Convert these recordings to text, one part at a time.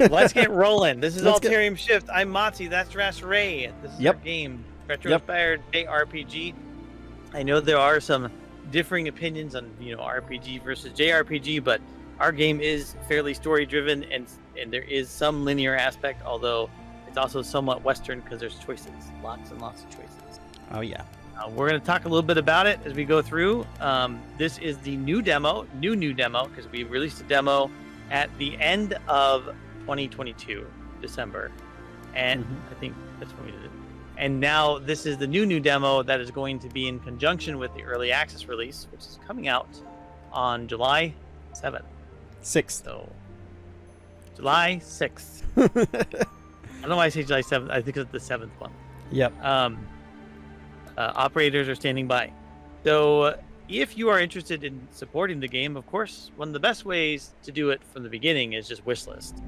Let's get rolling. This is Let's Alterium Shift. I'm Mati. That's Drattzy. This is our game, retro-inspired JRPG. I know there are some differing opinions on RPG versus JRPG, but our game is fairly story-driven, and there is some linear aspect, although it's also somewhat Western because there's choices, lots and lots of choices. Oh yeah. We're going to talk a little bit about it as we go through. This is the new demo, because we released a demo at the end of 2022, December. And I think that's when we did it. And now this is the new demo that is going to be in conjunction with the early access release, which is coming out on July 7th. 6th. So, July 6th. I don't know why I say July 7th. I think it's the 7th one. Yep. Operators are standing by. So if you are interested in supporting the game, of course, one of the best ways to do it from the beginning is just wishlist,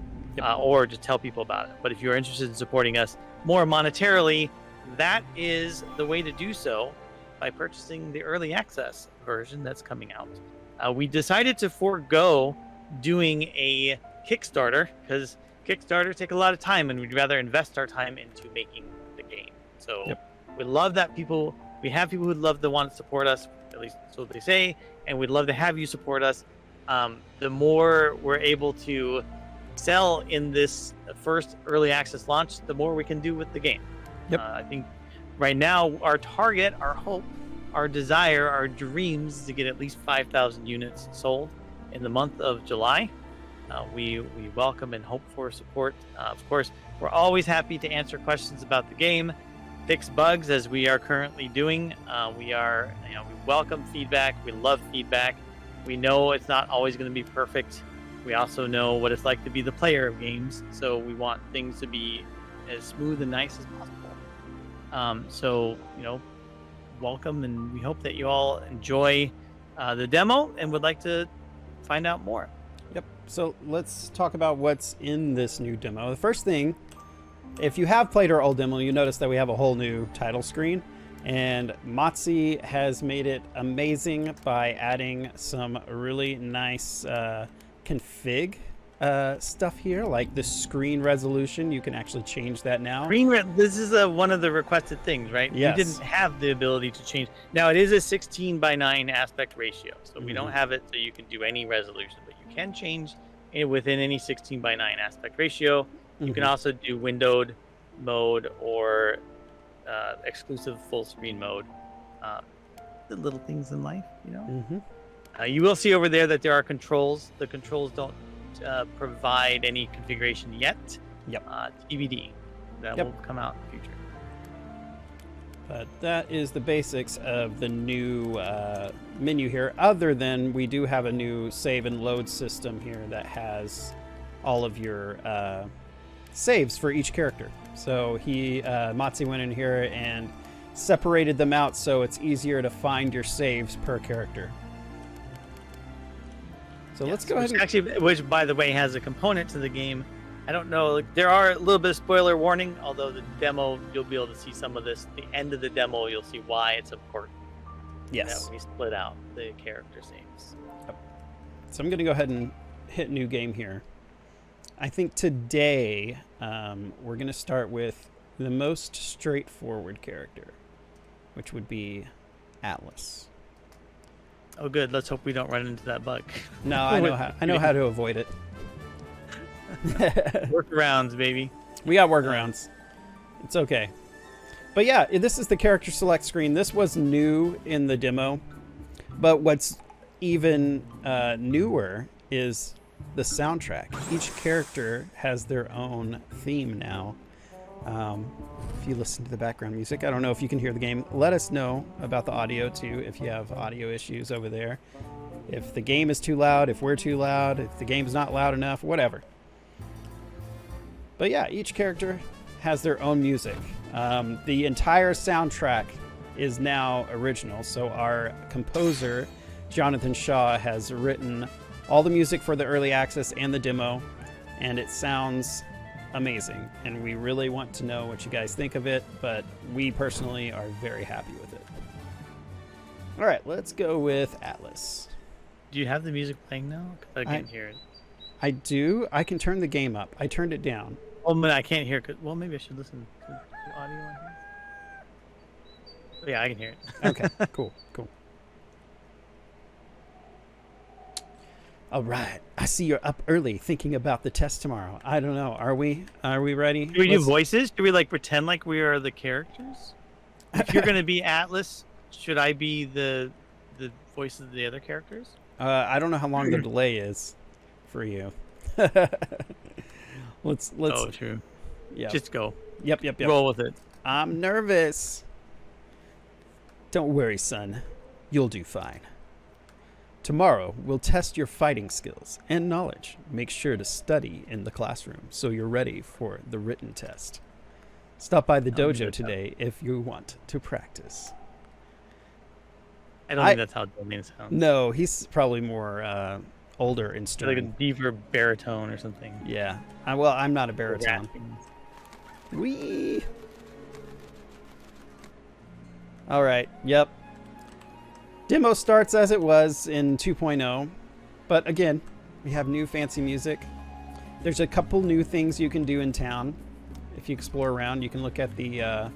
or just tell people about it. But if you're interested in supporting us more monetarily, that is the way to do so by purchasing the early access version that's coming out. We decided to forego doing a Kickstarter because Kickstarters take a lot of time, and we'd rather invest our time into making the game. So we love that we have people who'd love to want to support us, at least so they say, and we'd love to have you support us. The more we're able to sell in this first early access launch, the more we can do with the game. I think right now our target, our hope, our desire, our dreams is to get at least 5,000 units sold in the month of July. We welcome and hope for support. Of course, we're always happy to answer questions about the game, fix bugs as we are currently doing. We welcome feedback. We love feedback. We know it's not always going to be perfect. We also know what it's like to be the player of games, so we want things to be as smooth and nice as possible. So welcome, and we hope that you all enjoy the demo and would like to find out more. So let's talk about what's in this new demo. The first thing, if you have played our old demo, you notice that we have a whole new title screen, and Motzi has made it amazing by adding some really nice config stuff here, like the screen resolution. You can actually change that now. This is one of the requested things, right? Yes. We didn't have the ability to change. Now it is a 16:9 aspect ratio, so we don't have it so you can do any resolution, but you can change it within any 16:9 aspect ratio. You can also do windowed mode or exclusive full screen mode. The little things in life, You will see over there that there are controls. The controls don't provide any configuration yet. TBD. That will come out in the future. But that is the basics of the new menu here, other than we do have a new save and load system here that has all of your saves for each character. So Motzi went in here and separated them out so it's easier to find your saves per character. So let's go ahead. Which, by the way, has a component to the game. I don't know. There are a little bit of spoiler warning, although the demo, you'll be able to see some of this. The end of the demo, you'll see why it's important. Yes. That we split out the character saves. So I'm going to go ahead and hit new game here. I think today we're going to start with the most straightforward character, which would be Atlas. Oh, good. Let's hope we don't run into that bug. No, I know how to avoid it. Workarounds, baby. We got workarounds. It's okay. But yeah, this is the character select screen. This was new in the demo, but what's even newer is the soundtrack. Each character has their own theme now. If you listen to the background music, I don't know if you can hear the game. Let us know about the audio too, if you have audio issues over there. If the game is too loud, if we're too loud, if the game is not loud enough, whatever. But yeah, each character has their own music. The entire soundtrack is now original. So our composer, Jonathan Shaw, has written all the music for the early access and the demo, and it sounds amazing. And we really want to know what you guys think of it, but we personally are very happy with it. All right, let's go with Atlas. Do you have the music playing now? 'Cause I can't hear it. I do. I can turn the game up. I turned it down. Oh man, I can't hear. Well, maybe I should listen to the audio on here. Oh, yeah, I can hear it. Okay, cool. All right. I see you're up early thinking about the test tomorrow. I don't know. Are we ready? Do we do voices? Do we like pretend like we are the characters? If you're going to be Atlas, should I be the voice of the other characters? I don't know how long the delay is for you. let's Oh, true. Yeah. Just go. Yep. Roll with it. I'm nervous. Don't worry, son. You'll do fine. Tomorrow, we'll test your fighting skills and knowledge. Make sure to study in the classroom so you're ready for the written test. Stop by the dojo today if you want to practice. I don't think that's how Domain sounds. No, he's probably more older and stern. Like a deeper baritone or something. Yeah. I'm not a baritone. Wee. All right. Yep. Demo starts as it was in 2.0, but again, we have new fancy music. There's a couple new things you can do in town. If you explore around, you can look at the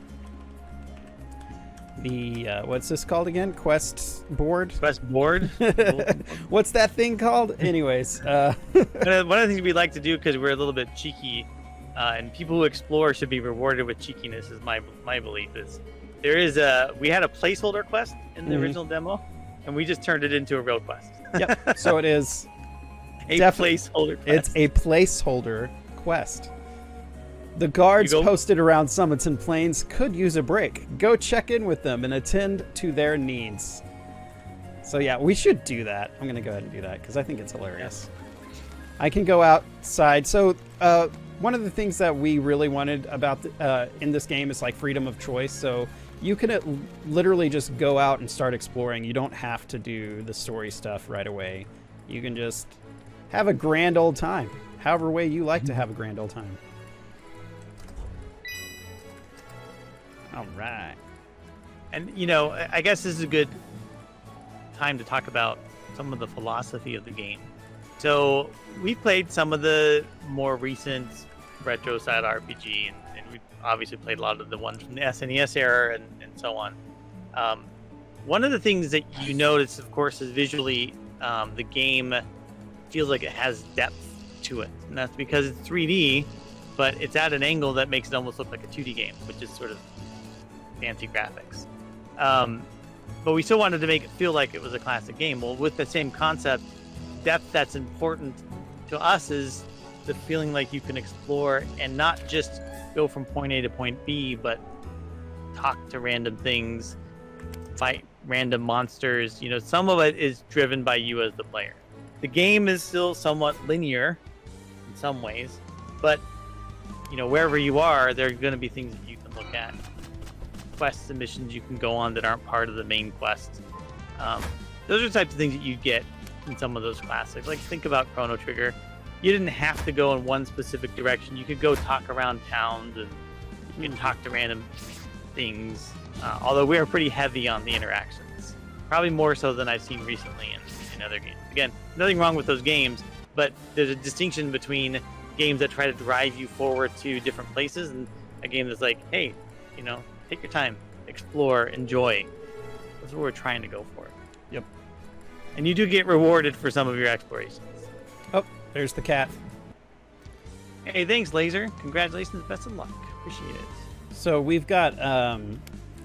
what's this called again? Quest board? Quest board? What's that thing called? Anyways. One of the things we like to do, because we're a little bit cheeky, and people who explore should be rewarded with cheekiness, is my belief, is we had a placeholder quest in the original demo, and we just turned it into a real quest. Yep. So it is a placeholder quest. It's a placeholder quest. The guards posted around summits and plains could use a break. Go check in with them and attend to their needs. So yeah, we should do that. I'm going to go ahead and do that because I think it's hilarious. I can go outside. So one of the things that we really wanted about in this game is like freedom of choice. So you can literally just go out and start exploring. You don't have to do the story stuff right away. You can just have a grand old time, however way you like to have a grand old time. All right. And, I guess this is a good time to talk about some of the philosophy of the game. So we played some of the more recent retro style RPG, and we obviously played a lot of the ones from the SNES era and so on. One of the things that you notice, of course, is visually the game feels like it has depth to it. And that's because it's 3D, but it's at an angle that makes it almost look like a 2D game, which is sort of fancy graphics. But we still wanted to make it feel like it was a classic game. Well, with the same concept, depth that's important to us is the feeling like you can explore and not just go from point A to point B, but talk to random things, fight random monsters. Some of it is driven by you as the player. The game is still somewhat linear in some ways, but wherever you are, there are going to be things that you can look at. Quests and missions you can go on that aren't part of the main quest. Those are the types of things that you get in some of those classics. Like, think about Chrono Trigger. You didn't have to go in one specific direction. You could go talk around towns and you can talk to random things. Although we are pretty heavy on the interactions, probably more so than I've seen recently in other games. Again, nothing wrong with those games, but there's a distinction between games that try to drive you forward to different places and a game that's like, hey, take your time, explore, enjoy. That's what we're trying to go for. Yep. And you do get rewarded for some of your explorations. Oh, there's the cat. Hey, thanks, Laser. Congratulations. Best of luck. Appreciate it. So we've got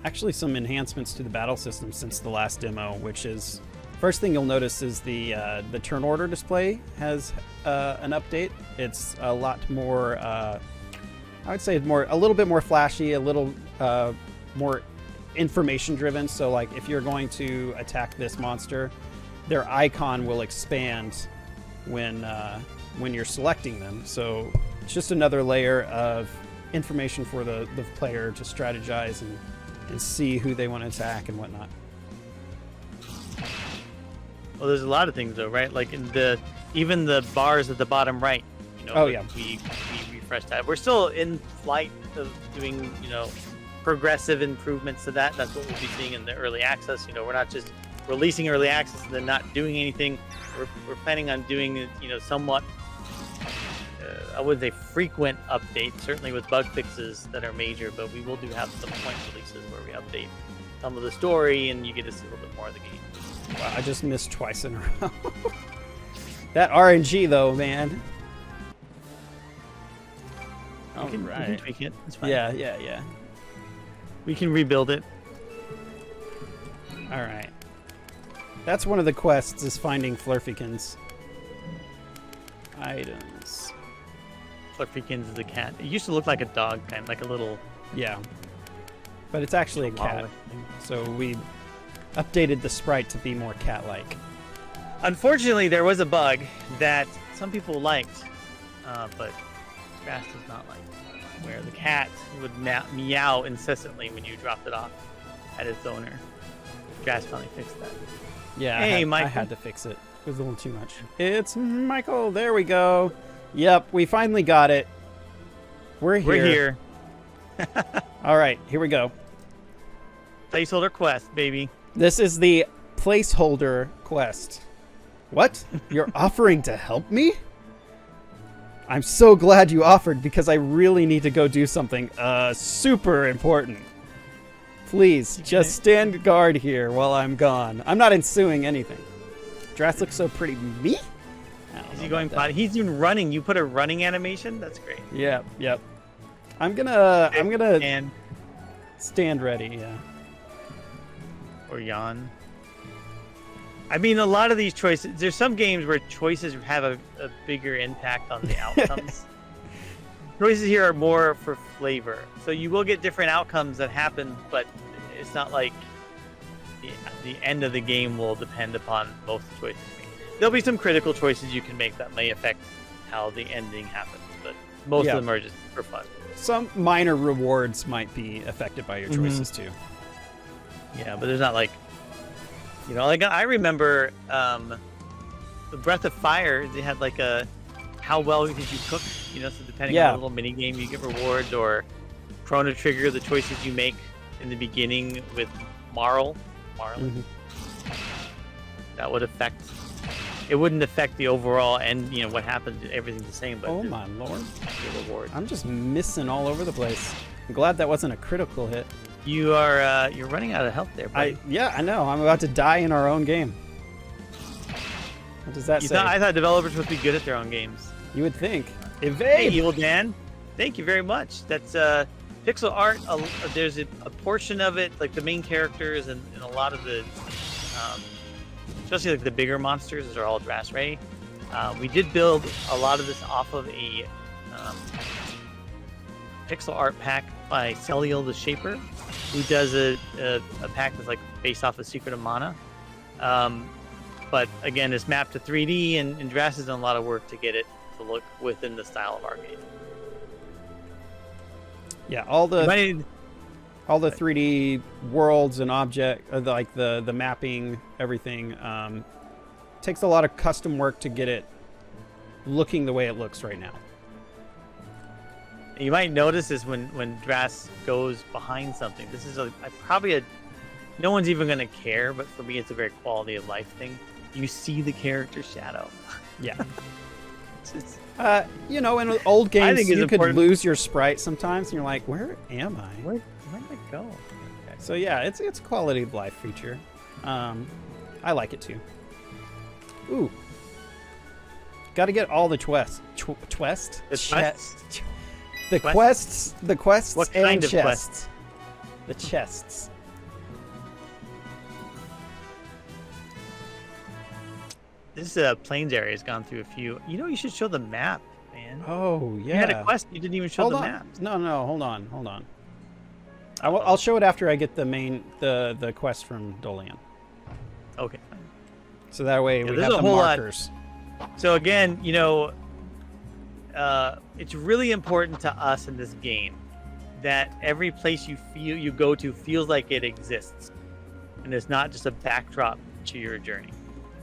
actually some enhancements to the battle system since the last demo, which is, first thing you'll notice is the turn order display has an update. It's a lot more, I would say a little bit more flashy, a little more information driven. So like if you're going to attack this monster, their icon will expand when you're selecting them. So it's just another layer of information for the player to strategize and see who they want to attack and whatnot. Well, there's a lot of things though, right? Like even the bars at the bottom right. Oh yeah. We refreshed that. We're still in flight of doing progressive improvements to that. That's what we'll be seeing in the early access. We're not just releasing early access and then not doing anything. We're planning on doing somewhat I wouldn't say frequent updates, certainly with bug fixes that are major, but we will have some point releases where we update some of the story and you get to see a little bit more of the game. Wow, I just missed twice in a row. That RNG though, man. We can tweak it. It's fine. Yeah. We can rebuild it. All right. That's one of the quests, is finding Flurfikins. Items. Flurfikins is a cat. It used to look like a dog, kind of like a little... Yeah. But it's actually a cat. So we updated the sprite to be more cat-like. Unfortunately, there was a bug that some people liked, but Drattzy does not like, where the cat would meow incessantly when you dropped it off at its owner. Drattzy finally fixed that. Yeah, hey, I had to fix it. It was a little too much. It's Michael. There we go. Yep, we finally got it. We're here. All right, here we go. Placeholder quest, baby. This is the placeholder quest. What? You're offering to help me? I'm so glad you offered, because I really need to go do something super important. Please, just stand guard here while I'm gone. I'm not ensuing anything. Drattzy looks so pretty. Me? Is he going potty? He's even running. You put a running animation? That's great. Yep. I'm gonna and stand ready, yeah. Or yawn. I mean, a lot of these choices, there's some games where choices have a bigger impact on the outcomes. Choices here are more for flavor. So you will get different outcomes that happen, but it's not like the end of the game will depend upon both choices you make. There'll be some critical choices you can make that may affect how the ending happens, but most of them are just for fun. Some minor rewards might be affected by your choices too. Yeah, but there's not like, like I remember the Breath of Fire, they had like a how well did you cook, so depending on the little mini game you get rewards, or Chrono Trigger, the choices you make in the beginning with Marl. That would affect, it wouldn't affect the overall end, what happens, everything's the same, but oh my lord, the reward. I'm just missing all over the place. I'm glad that wasn't a critical hit. You are you're running out of health there, buddy. I know. I'm about to die in our own game. What does that say? I thought developers would be good at their own games. You would think. Evade! Hey, Evil Dan. Thank you very much. That's pixel art. There's a portion of it, like the main characters and a lot of the, especially like the bigger monsters, are all Drattzy. We did build a lot of this off of a pixel art pack by Celial the Shaper, who does a pack that's like based off of Secret of Mana. But again, it's mapped to 3D, and Drattzy's done a lot of work to get it to look within the style of our game. Yeah, all the 3D worlds and object, like the mapping, everything, takes a lot of custom work to get it looking the way it looks right now. You might notice this when Drattzy goes behind something. This is no one's even going to care, but for me, it's a very quality of life thing. You see the character's shadow. Yeah. In old games, you could lose your sprite sometimes, and you're like, where am I? Where did I go? Okay. So yeah, it's a quality of life feature. I like it too. Ooh. Got to get all the quests. The quests what and kind of chests. Quests? The chests. This Plains area has gone through a few. You should show the map, man. Oh, yeah. You had a quest, you didn't even show the map. No, hold on. I'll show it after I get the quest from Dolian. Okay, fine. So that way we have the markers. So again, it's really important to us in this game that every place you go to feels like it exists, and it's not just a backdrop to your journey.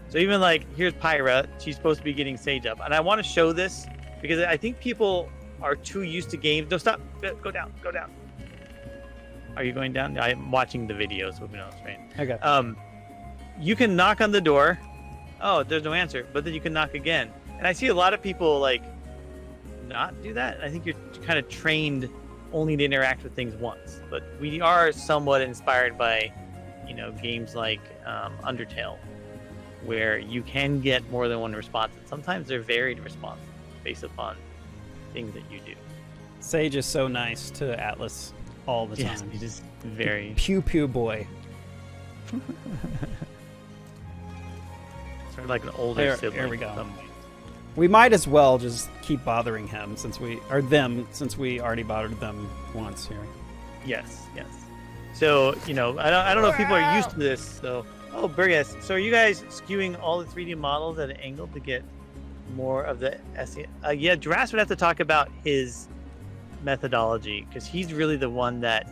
So even like, here's Pyra, she's supposed to be getting Sage up, and I want to show this because I think people are too used to games. No, stop, go down. Are you going down? I'm watching the videos, so who knows, right? Okay. You can knock on the door. Oh, there's no answer, but then you can knock again. And I see a lot of people like not do that. I think you're kind of trained only to interact with things once. But we are somewhat inspired by, games like Undertale, where you can get more than one response. And sometimes they're varied responses based upon things that you do. Sage is so nice to Atlas all the time. Yes, he's just very... Pew pew boy. Sort of like an older sibling. Here we go. We might as well just keep bothering him since we already bothered them once here. Yes. So, I don't know if people are used to this. So, Burgess, so are you guys skewing all the 3D models at an angle to get more of the SE? Yeah, Drattzy would have to talk about his methodology because he's really the one that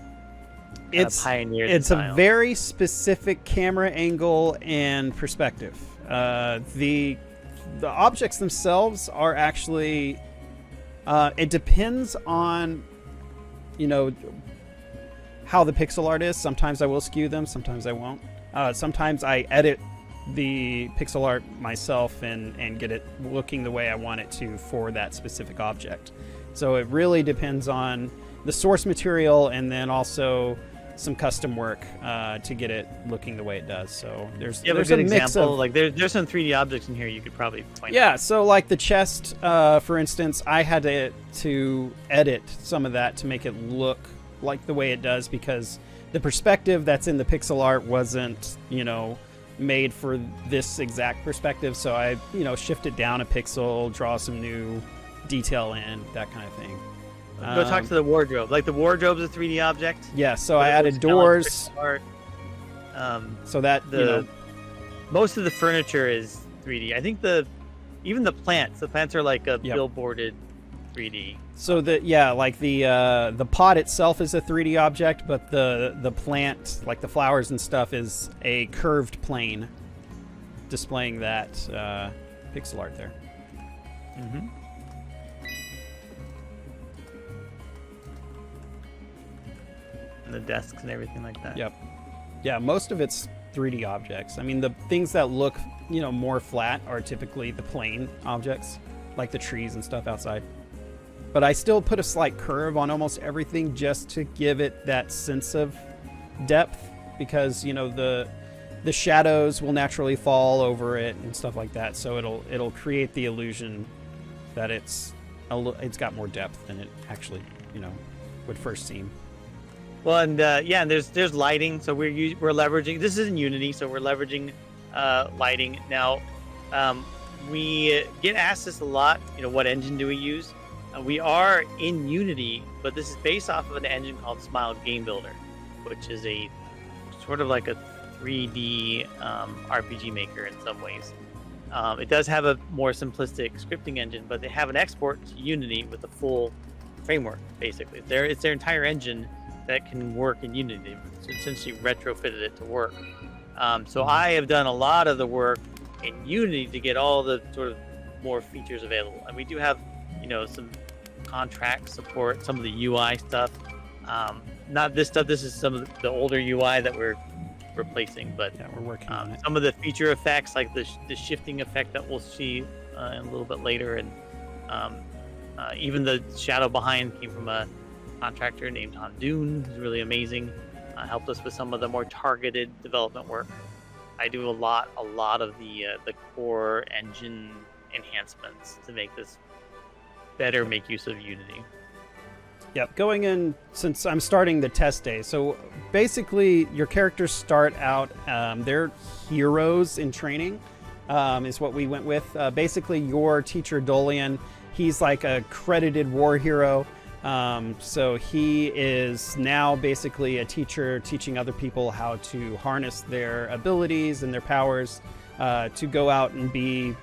pioneered It's the a style. very specific camera angle and perspective. The objects themselves are actually it depends on how the pixel art is. Sometimes I will skew them, sometimes I won't. Sometimes I edit the pixel art myself and get it looking the way I want it to for that specific object. So it really depends on the source material and then also some custom work to get it looking the way it does. So there's a good example. Like there's some 3D objects in here you could probably point out. So like the chest, for instance, I had to edit some of that to make it look like the way it does because the perspective that's in the pixel art wasn't, made for this exact perspective. So I, shift it down a pixel, draw some new detail in, that kind of thing. Go talk to the wardrobe. Like the wardrobe's a 3D object. Yeah, so I added doors. So that most of the furniture is 3D. I think even the plants are like a billboarded 3D. So the pot itself is a 3D object, but the plant, like the flowers and stuff, is a curved plane displaying that pixel art there. Mm-hmm. And the desks and everything like that. Yep. Yeah, most of it's 3D objects. I mean, the things that look, more flat are typically the plane objects, like the trees and stuff outside. But I still put a slight curve on almost everything just to give it that sense of depth because, the shadows will naturally fall over it and stuff like that. So it'll create the illusion that it's got more depth than it actually, would first seem. Well, and and there's lighting. So we're leveraging. This is in Unity, so we're leveraging lighting. Now, we get asked this a lot. What engine do we use? We are in Unity, but this is based off of an engine called Smile Game Builder, which is a sort of like a 3D RPG maker in some ways. It does have a more simplistic scripting engine, but they have an export to Unity with a full framework. Basically, it's their entire engine that can work in Unity. They've essentially retrofitted it to work. So I have done a lot of the work in Unity to get all the sort of more features available, and we do have some contract support, some of the UI stuff. Not this stuff. This is some of the older UI that we're replacing, but we're working on it. Some of the feature effects, like the shifting effect that we'll see a little bit later, and even the shadow behind came from a contractor named Hondoon, who's really amazing. Helped us with some of the more targeted development work. I do a lot of the core engine enhancements to make this better make use of Unity. Yep, going in, since I'm starting the test day, so basically your characters start out, they're heroes in training, is what we went with. Basically your teacher Dolian, he's like a credited war hero, so he is now basically a teacher teaching other people how to harness their abilities and their powers to go out and be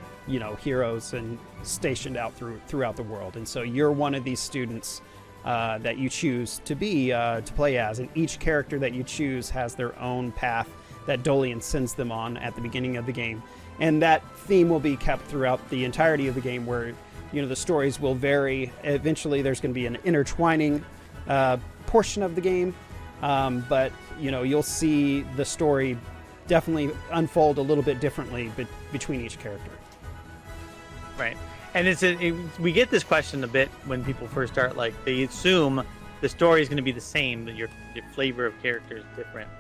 heroes and stationed out throughout the world. And so you're one of these students that you choose to be to play as, and each character that you choose has their own path that Dolian sends them on at the beginning of the game, and that theme will be kept throughout the entirety of the game, where the stories will vary. Eventually there's going to be an intertwining portion of the game, but you'll see the story definitely unfold a little bit differently between each character. Right. And we get this question a bit when people first start. Like they assume the story is going to be the same, that your flavor of character is different,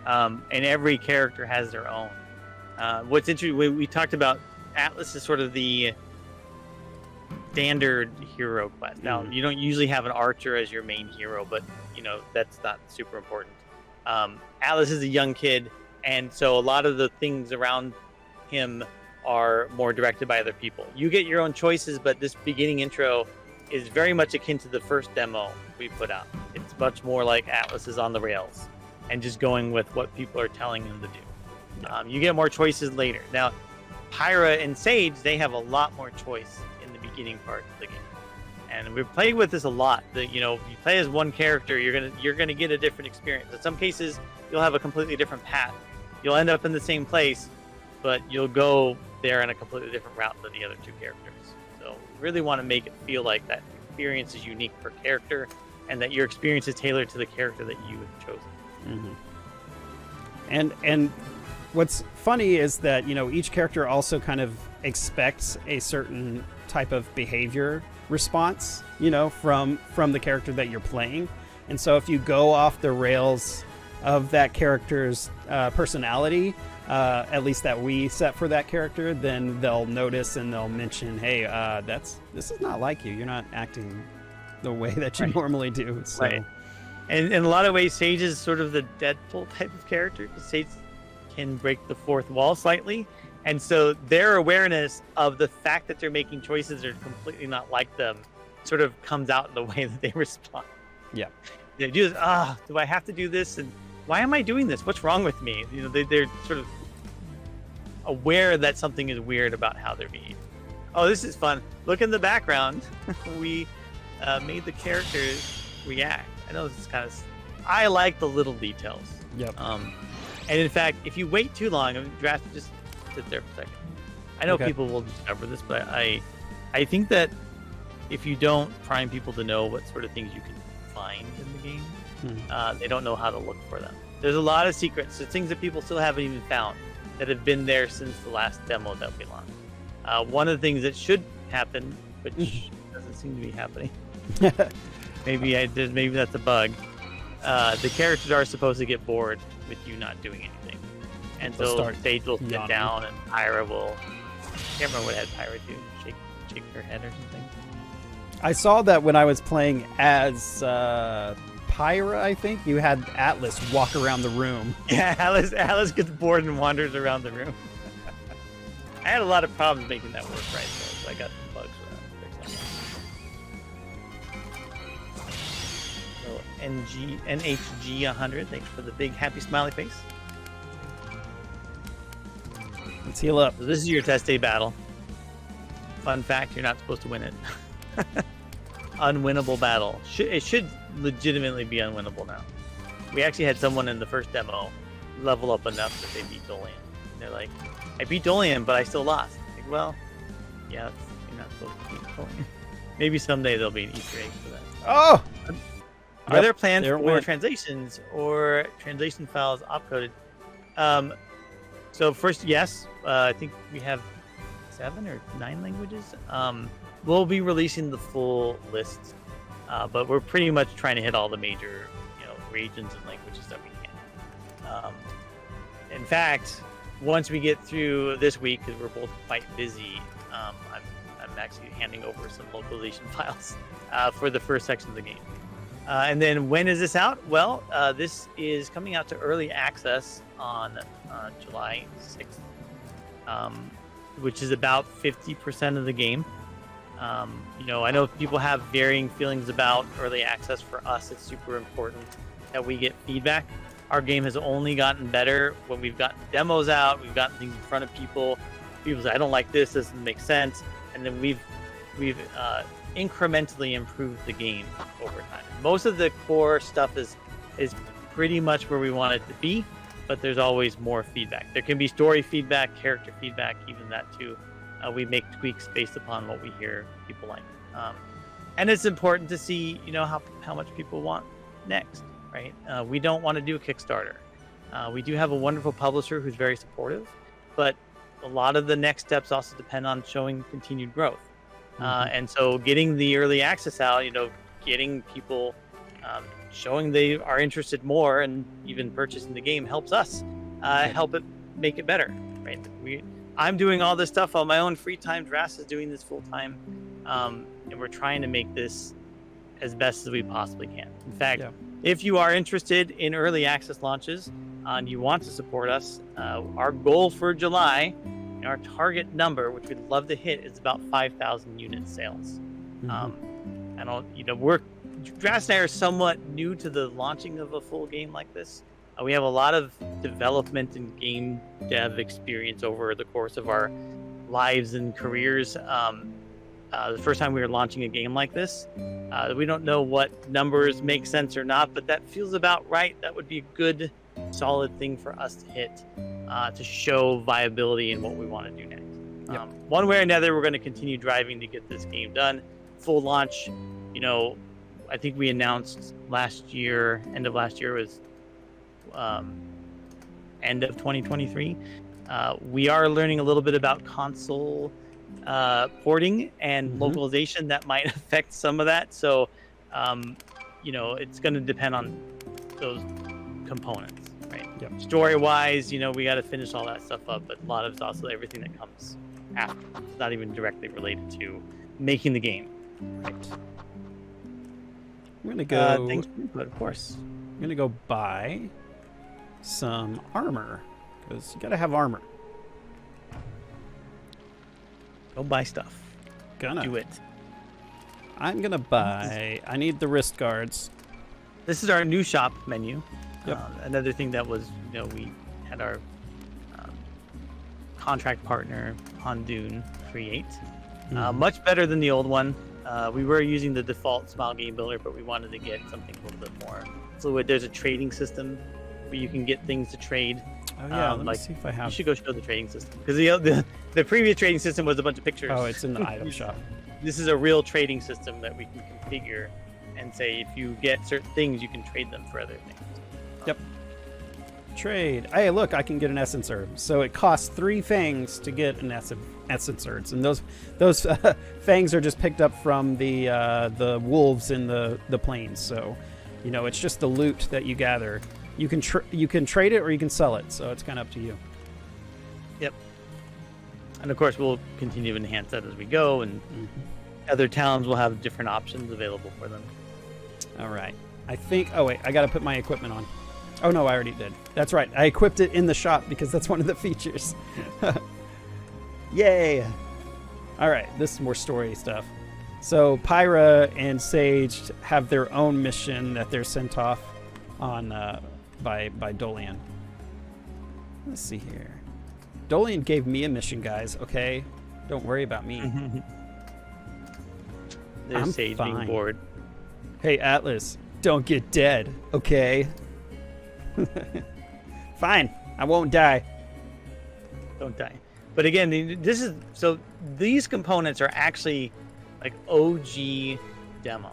and every character has their own. What's interesting, we talked about Atlas is sort of the standard hero class. Now, you don't usually have an archer as your main hero, but that's not super important. Atlas is a young kid, and so a lot of the things around him are more directed by other people. You get your own choices, but this beginning intro is very much akin to the first demo we put out. It's much more like Atlas is on the rails and just going with what people are telling him to do. You get more choices later. Now, Pyra and Sage, they have a lot more choice in the beginning part of the game. And we're playing with this a lot. That you play as one character, you're gonna get a different experience. In some cases, you'll have a completely different path. You'll end up in the same place, but you'll go there in a completely different route than the other two characters. So we really want to make it feel like that experience is unique per character, and that your experience is tailored to the character that you have chosen. And what's funny is that each character also kind of expects a certain type of behavior response from the character that you're playing. And so if you go off the rails of that character's personality, at least that we set for that character, then they'll notice and they'll mention, hey, this is not like you. You're not acting the way that you normally do. So. Right. And in a lot of ways, Sage is sort of the Deadpool type of character. Sage can break the fourth wall slightly. And so their awareness of the fact that they're making choices that are completely not like them sort of comes out in the way that they respond. Yeah. They do this, do I have to do this? And why am I doing this? What's wrong with me? They're sort of aware that something is weird about how they're behaving. Oh, this is fun. Look in the background. We made the characters react. I know this is I like the little details. Yep. And in fact, if you wait too long, Drattzy, just sit there for a second. I know people will discover this, but I think that if you don't prime people to know what sort of things you can find in the game, they don't know how to look for them. There's a lot of secrets, so things that people still haven't even found that have been there since the last demo that we launched. One of the things that should happen, which doesn't seem to be happening, maybe that's a bug. The characters are supposed to get bored with you not doing anything, and so Sage will sit down, and Pyra will. I can't remember what had Pyra do. Shake her head or something. I saw that when I was playing as Pyra. I think you had Atlas walk around the room. Yeah, Atlas gets bored and wanders around the room. I had a lot of problems making that work right, so I got some bugs for that. So NHG 100, thanks for the big happy smiley face. Let's heal up. So this is your test day battle. Fun fact, you're not supposed to win it. Unwinnable battle. It should legitimately be unwinnable now. We actually had someone in the first demo level up enough that they beat Dolian. They're like, I beat Dolian, but I still lost. Like, well, yeah, you're not supposed to beat Dolian. Maybe someday there'll be an Easter egg for that. Oh! Are there plans for translations or translation files opcoded? So first, yes. I think we have 7 or 9 languages. We'll be releasing the full list, but we're pretty much trying to hit all the major, regions and languages that we can. In fact, once we get through this week, because we're both quite busy, I'm actually handing over some localization files for the first section of the game. And then when is this out? Well, this is coming out to early access on July 6th, which is about 50% of the game. I know people have varying feelings about early access. For us, it's super important that we get feedback. Our game has only gotten better when we've gotten demos out, we've gotten things in front of people. People say, I don't like this doesn't make sense. And then we've incrementally improved the game over time. Most of the core stuff is pretty much where we want it to be, but there's always more feedback. There can be story feedback, character feedback, even that too. We make tweaks based upon what we hear people like. And it's important to see, how much people want next, right? We don't want to do a Kickstarter. We do have a wonderful publisher who's very supportive, but a lot of the next steps also depend on showing continued growth. And so getting the early access out, getting people showing they are interested more and even purchasing the game helps us help it make it better, right? I'm doing all this stuff on my own free time. Drattzy is doing this full time, and we're trying to make this as best as we possibly can. In fact, if you are interested in early access launches and you want to support us, our goal for July, our target number, which we'd love to hit, is about 5,000 unit sales. Drattzy and I are somewhat new to the launching of a full game like this. We have a lot of development and game dev experience over the course of our lives and careers. The first time we were launching a game like this, we don't know what numbers make sense or not, but that feels about right. That would be a good, solid thing for us to hit to show viability in what we want to do next. One way or another, we're going to continue driving to get this game done. Full launch, I think we announced end of last year was end of 2023. We are learning a little bit about console porting and localization that might affect some of that. So, it's going to depend on those components, right? Story-wise, we got to finish all that stuff up, but a lot of it's also everything that comes after. It's not even directly related to making the game. Right. I'm gonna go. Thanks, but of course, I'm gonna go buy some armor because you gotta have armor. Go buy stuff. Do it. I'm gonna buy. I need the wrist guards. This is our new shop menu. Another thing that was, we had our contract partner Hondoon create. Much better than the old one. We were using the default Smile Game Builder, but we wanted to get something a little bit more fluid. There's a trading system where you can get things to trade. Oh yeah, let me see if I have. You should go show the trading system, because the previous trading system was a bunch of pictures. Oh, it's in the item shop. This is a real trading system that we can configure and say if you get certain things, you can trade them for other things. Yep. Trade. Hey, look, I can get an essence herb. So it costs 3 fangs to get an essence herbs, and those fangs are just picked up from the wolves in the plains. So, it's just the loot that you gather. You can trade it or you can sell it. So it's kind of up to you. Yep. And of course, we'll continue to enhance that as we go, and other towns will have different options available for them. All right. I think. Oh wait, I got to put my equipment on. Oh no, I already did. That's right. I equipped it in the shop because that's one of the features. Yay! All right, this is more story stuff. So Pyra and Sage have their own mission that they're sent off on by Dolian. Let's see here. Dolian gave me a mission, guys. Okay, don't worry about me. There's Sage being bored. Hey Atlas, don't get dead, okay? Fine, I won't die. Don't die. But again, these components are actually like OG demo.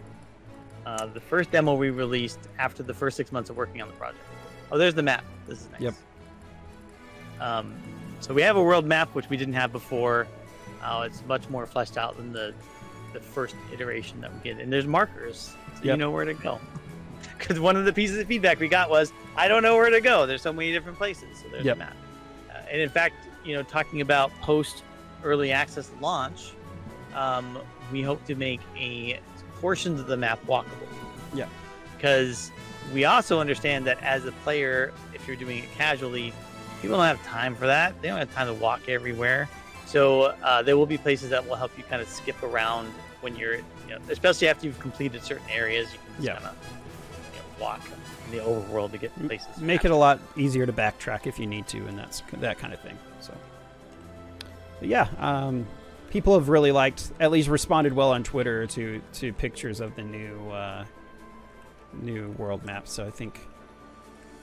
The first demo we released after the first 6 months of working on the project. Oh, there's the map. This is nice. Yep. So we have a world map, which we didn't have before. It's much more fleshed out than the first iteration that we get. And there's markers, so you know where to go. Because one of the pieces of feedback we got was, I don't know where to go. There's so many different places. So there's a map. And in fact, talking about post early access launch, we hope to make portions of the map walkable. Yeah. Because we also understand that as a player, if you're doing it casually, people don't have time for that. They don't have time to walk everywhere. So there will be places that will help you kind of skip around when you're, especially after you've completed certain areas. You can just kind of walk in the overworld to get places. Make it a lot easier to backtrack if you need to, and that kind of thing. So, but yeah, people have really at least responded well on Twitter to pictures of the new world map. So I think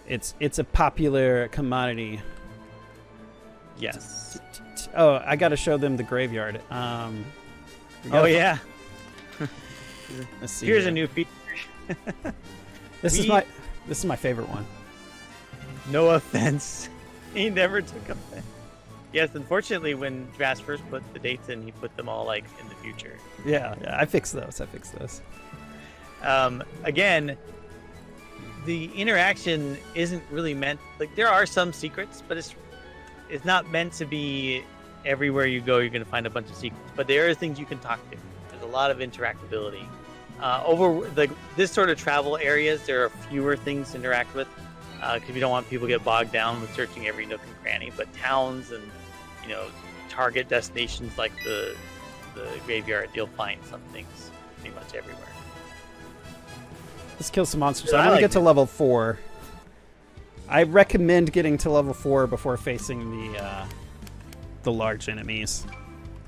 it's a popular commodity. Yes. Oh, I got to show them the graveyard. Yeah. Let's see. Here's a new feature. This is my favorite one. No offense. He never took offense. Yes, unfortunately, when Drattzy first put the dates in, he put them all like in the future. Yeah, I fixed those. Again, the interaction isn't really meant, like, there are some secrets, but it's not meant to be everywhere you go you're going to find a bunch of secrets. But there are things you can talk to. There's a lot of interactability. Over this sort of travel areas, there are fewer things to interact with, because we don't want people to get bogged down with searching every nook and cranny. But towns and, you know, target destinations like the graveyard, you'll find some things pretty much everywhere. Let's kill some monsters. Yeah, I want to like get to level 4. I recommend getting to level 4 before facing the large enemies.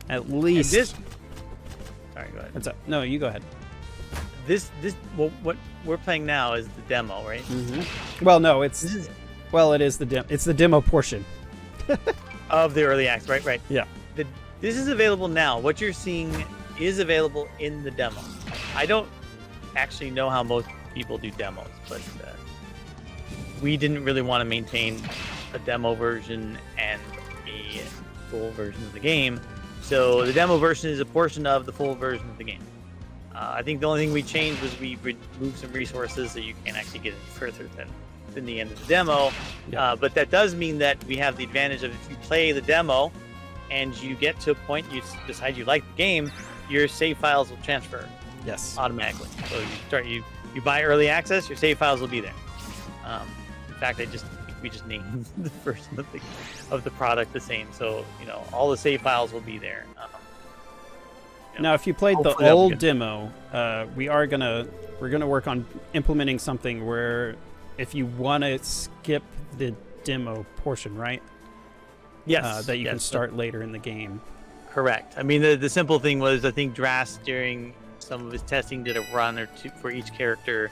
At least. Sorry, go ahead. What's up? No, you go ahead. What we're playing now is the demo, right? Mm-hmm. Well, no, it is the demo. It's the demo portion of the early access, right? Yeah. This is available now. What you're seeing is available in the demo. I don't actually know how most people do demos, but we didn't really want to maintain a demo version and a full version of the game. So the demo version is a portion of the full version of the game. I think the only thing we changed was we removed some resources so you can actually get any further than the end of the demo. Yeah. But that does mean that we have the advantage of, if you play the demo and you get to a point you decide you like the game, your save files will transfer. Yes. Automatically. So you buy early access, your save files will be there. In fact, we just named the version of the product the same. So, you know, all the save files will be there. Now, if you played the old demo, we're gonna work on implementing something where if you want to skip the demo portion, right? Yes. That you can start later in the game. Correct. I mean, the simple thing was, I think Drattzy during some of his testing did a run or two for each character,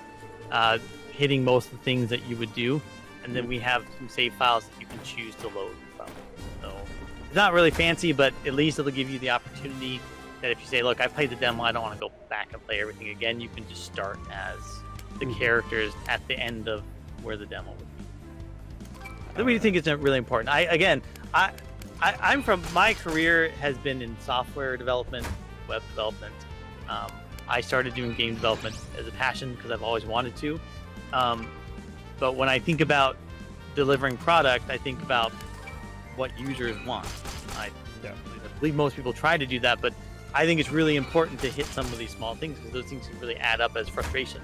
hitting most of the things that you would do, and then we have some save files that you can choose to load from. So it's not really fancy, but at least it'll give you the opportunity that if you say, look, I played the demo, I don't want to go back and play everything again, you can just start as the characters at the end of where the demo would be. So we think it's really important. I'm from, my career has been in software development, web development. I started doing game development as a passion because I've always wanted to. But when I think about delivering product, I think about what users want. I believe most people try to do that, but I think it's really important to hit some of these small things, because those things can really add up as frustrations.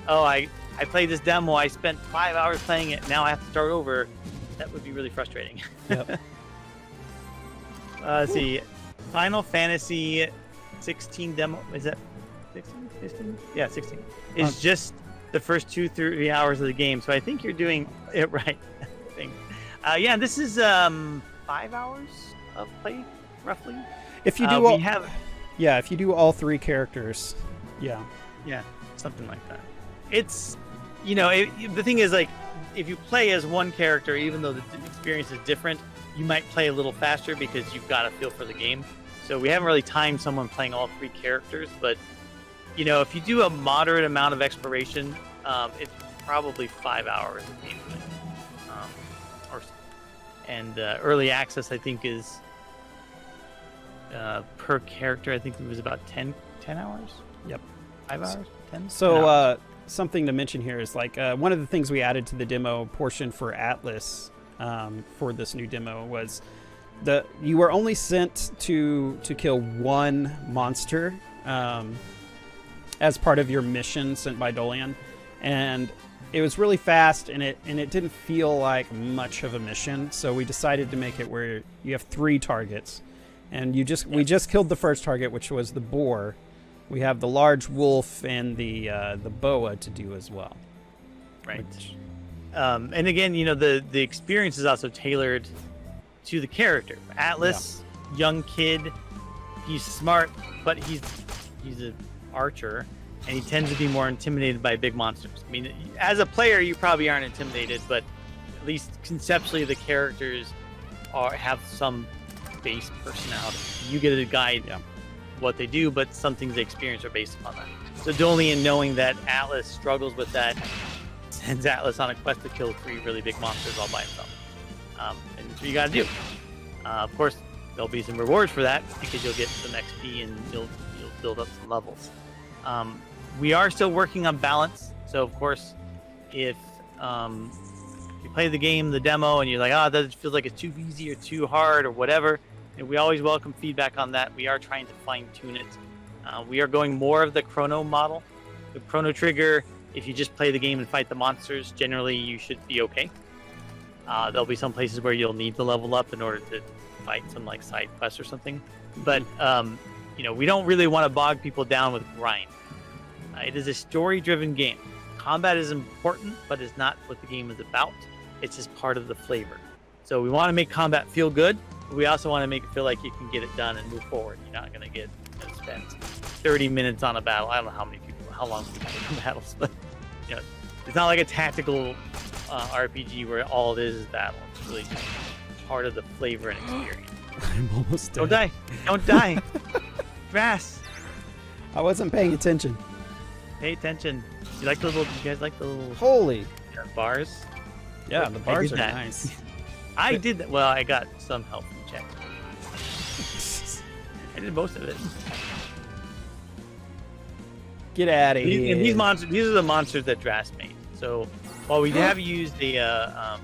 Oh, I played this demo, I spent 5 hours playing it, now I have to start over. That would be really frustrating. Yep. Let's see. Final Fantasy 16 demo, is that 16? 15? Yeah, 16. It's just the first 2-3 hours of the game, so I think you're doing it right. Yeah, this is 5 hours of play, roughly. If you do if you do all 3 characters, yeah, something like that. It's, you know, the thing is, like, if you play as one character, even though the experience is different, you might play a little faster because you've got a feel for the game. So we haven't really timed someone playing all 3 characters, but, you know, if you do a moderate amount of exploration, it's probably 5 hours of gameplay. And early access, I think, is per character, I think it was about 10 hours. Yep. 5 hours? 10? So something to mention here is, like, one of the things we added to the demo portion for Atlas for this new demo was you were only sent to kill one monster as part of your mission sent by Dolian, and it was really fast, and it didn't feel like much of a mission. So we decided to make it where you have 3 targets, and we just killed the first target, which was the boar. We have the large wolf and the boa to do as well. Right. And again, you know, the experience is also tailored to the character. Atlas, young kid, he's smart, but he's an archer, and he tends to be more intimidated by big monsters. I mean, as a player, you probably aren't intimidated, but at least conceptually, the characters have some base personality. You get a guide what they do, but some things they experience are based upon that. So Dolian, knowing that Atlas struggles with that, sends Atlas on a quest to kill 3 really big monsters all by himself. And that's what you got to do. Of course, there'll be some rewards for that because you'll get some XP and you'll build up some levels. We are still working on balance. So of course, if you play the game, the demo, and you're like, that feels like it's too easy or too hard or whatever, and we always welcome feedback on that. We are trying to fine tune it. We are going more of the chrono model. The chrono trigger, if you just play the game and fight the monsters, generally you should be okay. There'll be some places where you'll need to level up in order to fight some like side quests or something. But we don't really want to bog people down with grind. It is a story-driven game. Combat is important, but it's not what the game is about. It's just part of the flavor. So we want to make combat feel good, but we also want to make it feel like you can get it done and move forward. You're not going to spend 30 minutes on a battle. I don't know how long people do battles, but it's not like a tactical RPG where all it is battle. It's really just part of the flavor and experience. I'm almost dead. Don't die! Don't die! Grass. I wasn't paying attention. Pay attention. You guys like the little Holy bars? Yeah, the bars are that. nice. I did that. Well, I got some help from Check. I did most of it. Get out of here. And these are the monsters that Drattzy made. So while we have used some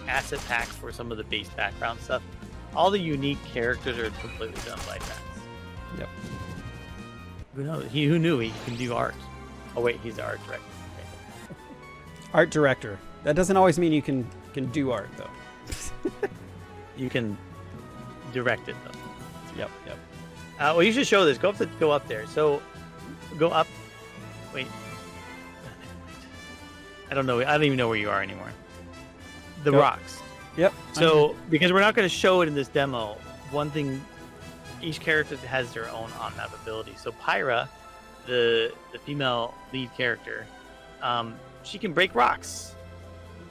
asset packs for some of the base background stuff, all the unique characters are completely done by Drattzy. Yep. Who knows? Who knew he can do art? Oh wait, he's the art director. Okay. Art director. That doesn't always mean you can do art though. You can direct it though. Yep. Well, you should show this. Go up there. So, go up. Wait. I don't know. I don't even know where you are anymore. The rocks. Yep. So, because we're not going to show it in this demo, one thing, each character has their own on-map ability. So, Pyra, the female lead character, she can break rocks,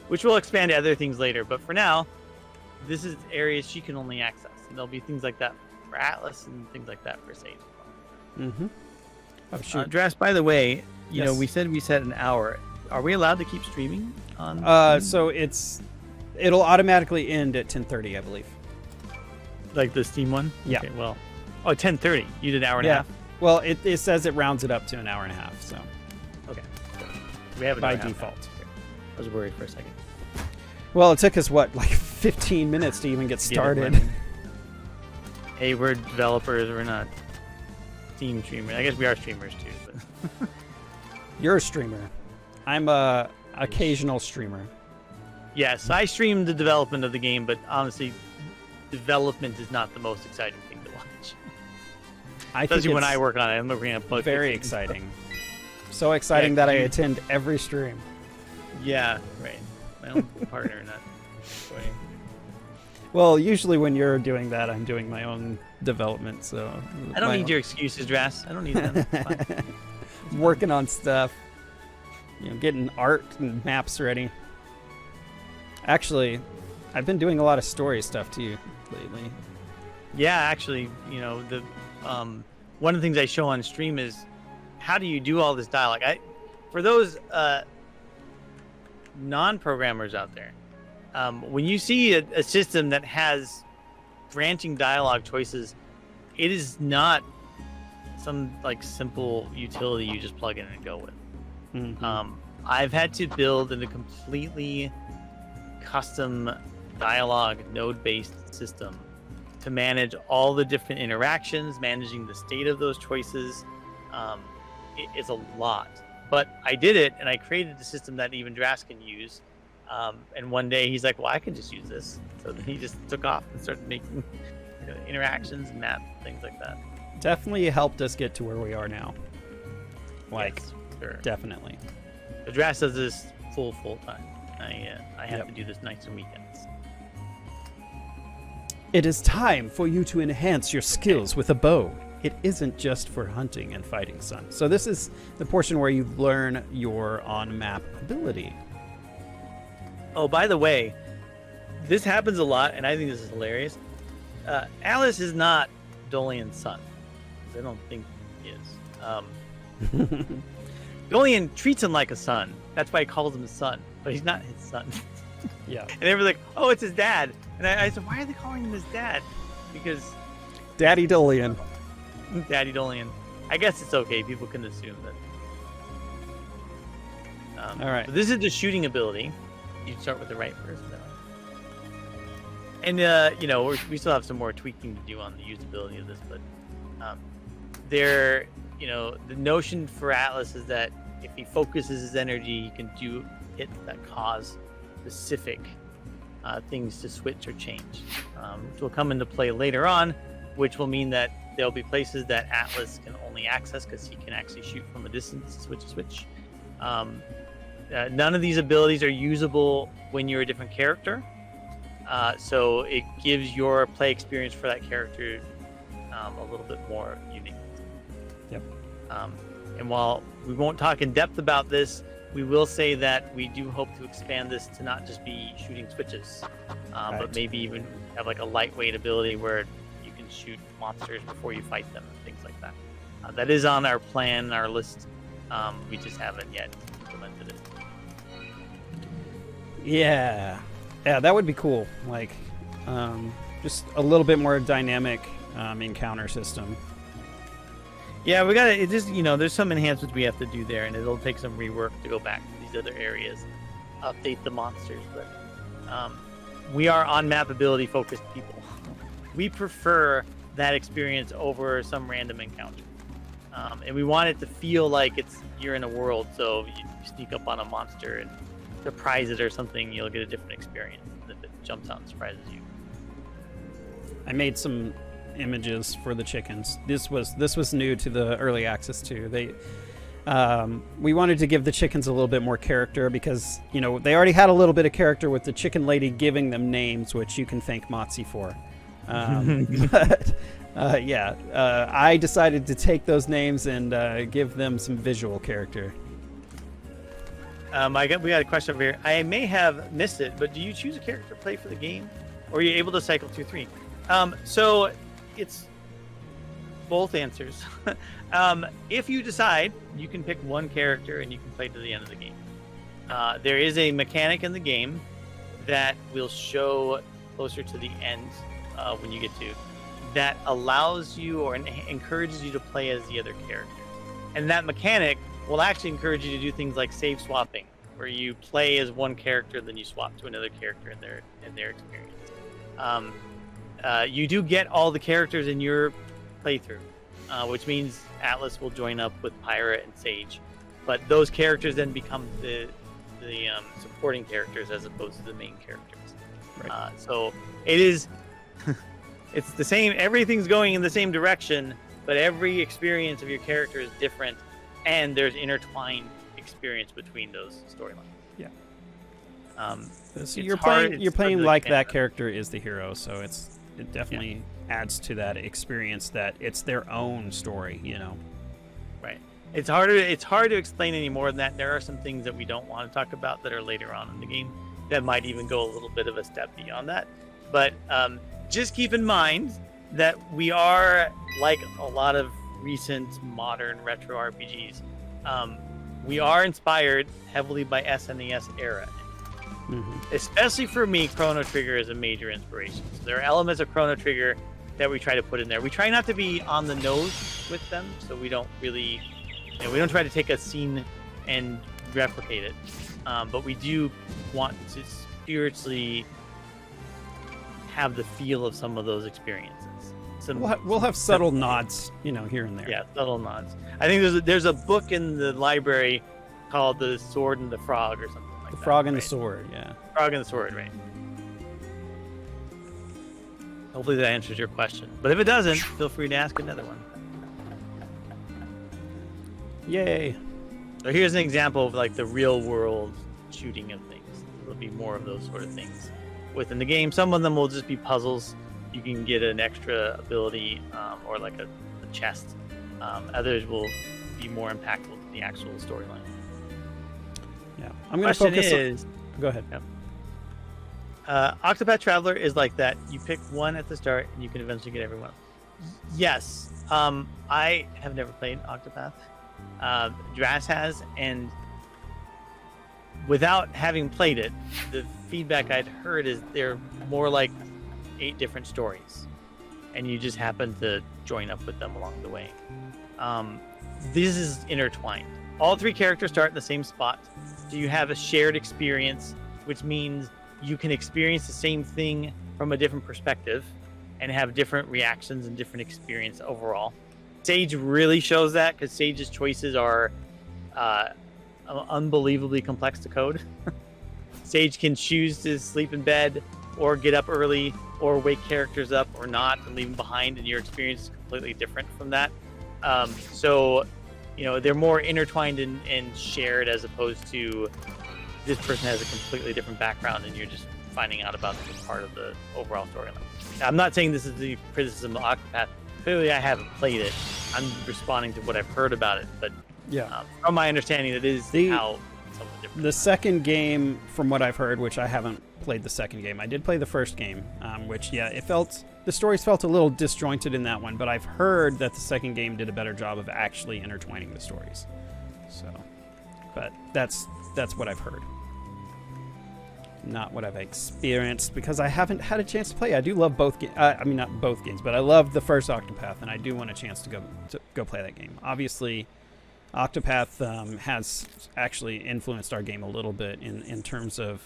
which will expand to other things later. But for now, this is areas she can only access. And there'll be things like that for Atlas and things like that for Sage. Mm-hmm. Oh, shoot. Drattzy, by the way, Yes. we said we set an hour. Are we allowed to keep streaming on? So it'll automatically end at 10:30, I believe. Like the Steam one? Yeah. Okay, well, 10:30. You did an hour and a half? Well, it says it rounds it up to an hour and a half, so. Okay. We have it By default. Okay. I was worried for a second. Well, it took us, like 15 minutes to even get started. Hey, we're developers. We're not Steam streamers. I guess we are streamers too. But You're a streamer. I'm a occasional streamer. yes, I stream the development of the game, but honestly, development is not the most exciting thing to watch. Especially when I work on it. I'm looking at bug very fixing. exciting. So exciting that I attend every stream. Yeah, right. My own partner, not. Boy. Well, usually when you're doing that, I'm doing my own development. So I don't need your excuses, Drattzy. I don't need them. It's fine. Working on stuff, getting art and maps ready. Actually, I've been doing a lot of story stuff too lately. Yeah, actually, one of the things I show on stream is how do you do all this dialogue? For those non-programmers out there, when you see a system that has branching dialogue choices, it is not some simple utility you just plug in and go with. Mm-hmm. I've had to build in a completely custom dialogue node-based system to manage all the different interactions, managing the state of those choices. It's a lot, but I did it, and I created a system that even Drattzy can use. And one day he's like, well, I can just use this. So then he just took off and started making interactions and maps, things like that. Definitely helped us get to where we are now. Yes, sure. Definitely. The Drattzy does this full time. I have to do this nights and weekends. It is time for you to enhance your skills with a bow. It isn't just for hunting and fighting, son. So this is the portion where you learn your on-map ability. Oh, by the way, this happens a lot, and I think this is hilarious. Alice is not Dolian's son. I don't think he is. Dolian treats him like a son. That's why he calls him his son, but he's not his son. Yeah. And they were like, "Oh, it's his dad." And I said, "Why are they calling him his dad?" Because Daddy Dolian. Daddy Dolian. I guess it's okay. People can assume that. All right. So this is the shooting ability. You start with the right first, though. And we still have some more tweaking to do on the usability of this, but the notion for Atlas is that if he focuses his energy, he can do hits that cause specific things to switch or change, which will come into play later on, which will mean that there'll be places that Atlas can only access because he can actually shoot from a distance, switch. None of these abilities are usable when you're a different character, so it gives your play experience for that character a little bit more unique. Yep. And while we won't talk in depth about this, we will say that we do hope to expand this to not just be shooting switches, Right. but maybe even have like a lightweight ability where you can shoot monsters before you fight them and things like that. That is on our plan, our list. We just haven't yet implemented it. Yeah, that would be cool. Like, just a little bit more dynamic encounter system. Yeah, we got to. It just there's some enhancements we have to do there, and it'll take some rework to go back to these other areas, update the monsters. But we are on map ability focused people. We prefer that experience over some random encounter, and we want it to feel like you're in a world. So you sneak up on a monster and surprise it or something, you'll get a different experience if it jumps out and surprises you. I made some images for the chickens. This was new to the early access too. We wanted to give the chickens a little bit more character because they already had a little bit of character with the chicken lady giving them names, which you can thank Motzi for. But I decided to take those names and give them some visual character. We got a question over here. I may have missed it, but do you choose a character to play for the game, or are you able to cycle 2-3? So it's both answers. If you decide, you can pick one character and you can play to the end of the game. There is a mechanic in the game that will show closer to the end when you get to, that allows you or encourages you to play as the other character. And that mechanic will actually encourage you to do things like save swapping, where you play as one character, then you swap to another character in their experience. You do get all the characters in your playthrough, which means Atlas will join up with Pirate and Sage, but those characters then become the supporting characters as opposed to the main characters. Right. So it is it's the same. Everything's going in the same direction, but every experience of your character is different, and there's intertwined experience between those storylines. Yeah. So you're playing like that character is the hero, so it definitely adds to that experience that it's their own story, Right. It's hard to explain any more than that. There are some things that we don't want to talk about that are later on in the game that might even go a little bit of a step beyond that. But just keep in mind that we are, like a lot of recent modern retro RPGs, we are inspired heavily by SNES era. Mm-hmm. Especially for me, Chrono Trigger is a major inspiration. So there are elements of Chrono Trigger that we try to put in there. We try not to be on the nose with them, so we don't really, we don't try to take a scene and replicate it. But we do want to spiritually have the feel of some of those experiences. We'll have subtle nods, here and there. Yeah, subtle nods. I think there's a book in the library called The Sword and the Frog or something like that. The Frog and the Sword, yeah. Frog and the Sword, right. Hopefully that answers your question. But if it doesn't, feel free to ask another one. Yay. So here's an example of like the real world shooting of things. There'll be more of those sort of things within the game. Some of them will just be puzzles. You can get an extra ability or like a chest. Others will be more impactful to the actual storyline. Yeah, I'm going to focus. Go ahead. Yeah. Octopath Traveler is like that. You pick one at the start, and you can eventually get everyone. Yes, I have never played Octopath. Drattzy has, and without having played it, the feedback I'd heard is they're more like 8 different stories, and you just happen to join up with them along the way. This is intertwined. All 3 characters start in the same spot, so you have a shared experience, which means you can experience the same thing from a different perspective and have different reactions and different experience overall. Sage really shows that, because Sage's choices are unbelievably complex to code. Sage can choose to sleep in bed or get up early or wake characters up or not and leave them behind, and your experience is completely different from that. So, they're more intertwined and shared, as opposed to this person has a completely different background and you're just finding out about them as part of the overall storyline. I'm not saying this is the criticism of Octopath. Clearly, I haven't played it. I'm responding to what I've heard about it, but from my understanding, it is how somewhat different. The second game, from what I've heard, which I haven't played the second game, I did play the first game, which the stories felt a little disjointed in that one, but I've heard that the second game did a better job of actually intertwining the stories. So, but that's what I've heard. Not what I've experienced, because I haven't had a chance to play. I do love both games. I mean, not both games, but I love the first Octopath, and I do want a chance to go play that game. Obviously, Octopath has actually influenced our game a little bit in terms of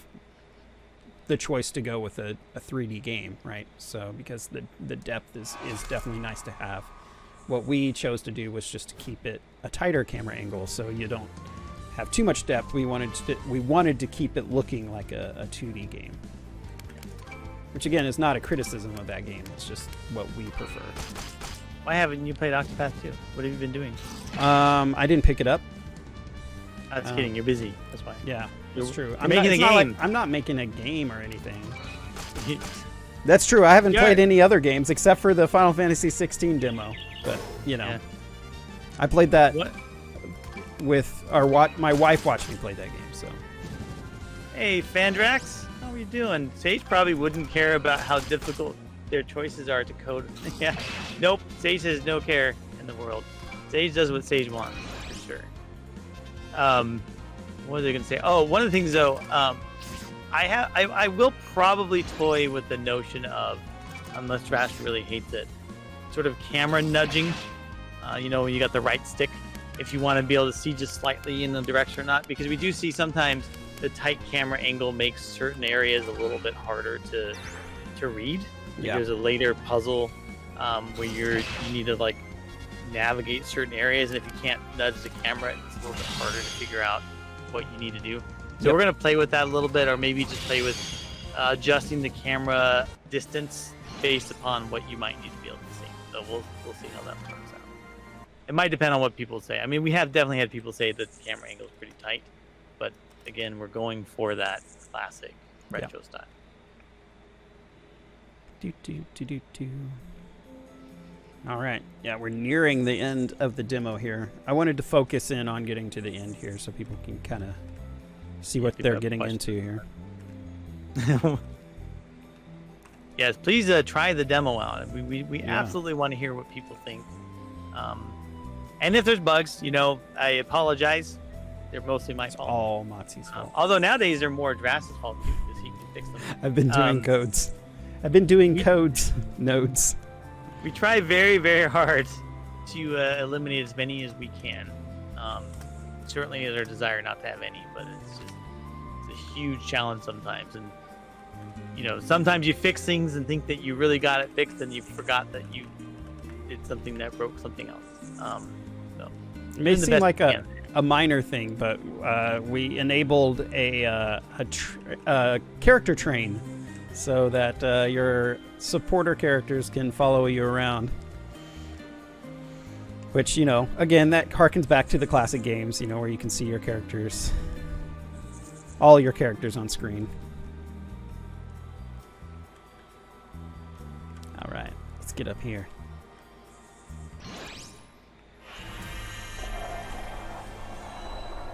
the choice to go with a 3D game, right? So, because the depth is definitely nice to have. What we chose to do was just to keep it a tighter camera angle, so you don't have too much depth. We wanted to keep it looking like a 2D game, which again is not a criticism of that game. It's just what we prefer. Why haven't you played Octopath 2? What have you been doing? I didn't pick it up. That's kidding. You're busy. That's why. Yeah, that's true. I'm making a game. I'm not making a game or anything. That's true. I haven't played any other games except for the Final Fantasy 16 demo. But I played that with my wife watched me play that game. So, hey, Fandrax, how are you doing? Sage probably wouldn't care about how difficult their choices are to code. Yeah, nope. Sage has no care in the world. Sage does what Sage wants, for sure. What was I gonna say? Oh, one of the things though, I will probably toy with the notion of, unless Drattzy really hates it, sort of camera nudging. When you got the right stick, if you want to be able to see just slightly in the direction or not, because we do see sometimes the tight camera angle makes certain areas a little bit harder to read. Yeah. There's a later puzzle where you need to navigate certain areas, and if you can't nudge the camera, it's a little bit harder to figure out what you need to do. So we're gonna play with that a little bit, or maybe just play with adjusting the camera distance based upon what you might need to be able to see. So we'll see how that works out. It might depend on what people say. I mean, we have definitely had people say that the camera angle is pretty tight, but again, we're going for that classic retro style. All right. Yeah, we're nearing the end of the demo here. I wanted to focus in on getting to the end here so people can kind of see what they're getting into here. Yes, please try the demo out. We absolutely want to hear what people think. And if there's bugs, I apologize. They're mostly my fault. All Matsu's fault. Although nowadays they're more Drattzy's fault too, because he can fix them. I've been doing codes. I've been doing nodes. We try very, very hard to eliminate as many as we can. Certainly is our desire not to have any, but it's a huge challenge sometimes. And sometimes you fix things and think that you really got it fixed, and you forgot that you did something that broke something else. It may seem like a minor thing, but we enabled a character train so that your supporter characters can follow you around. Which, again, that harkens back to the classic games, where you can see your characters, all your characters on screen. All right, let's get up here.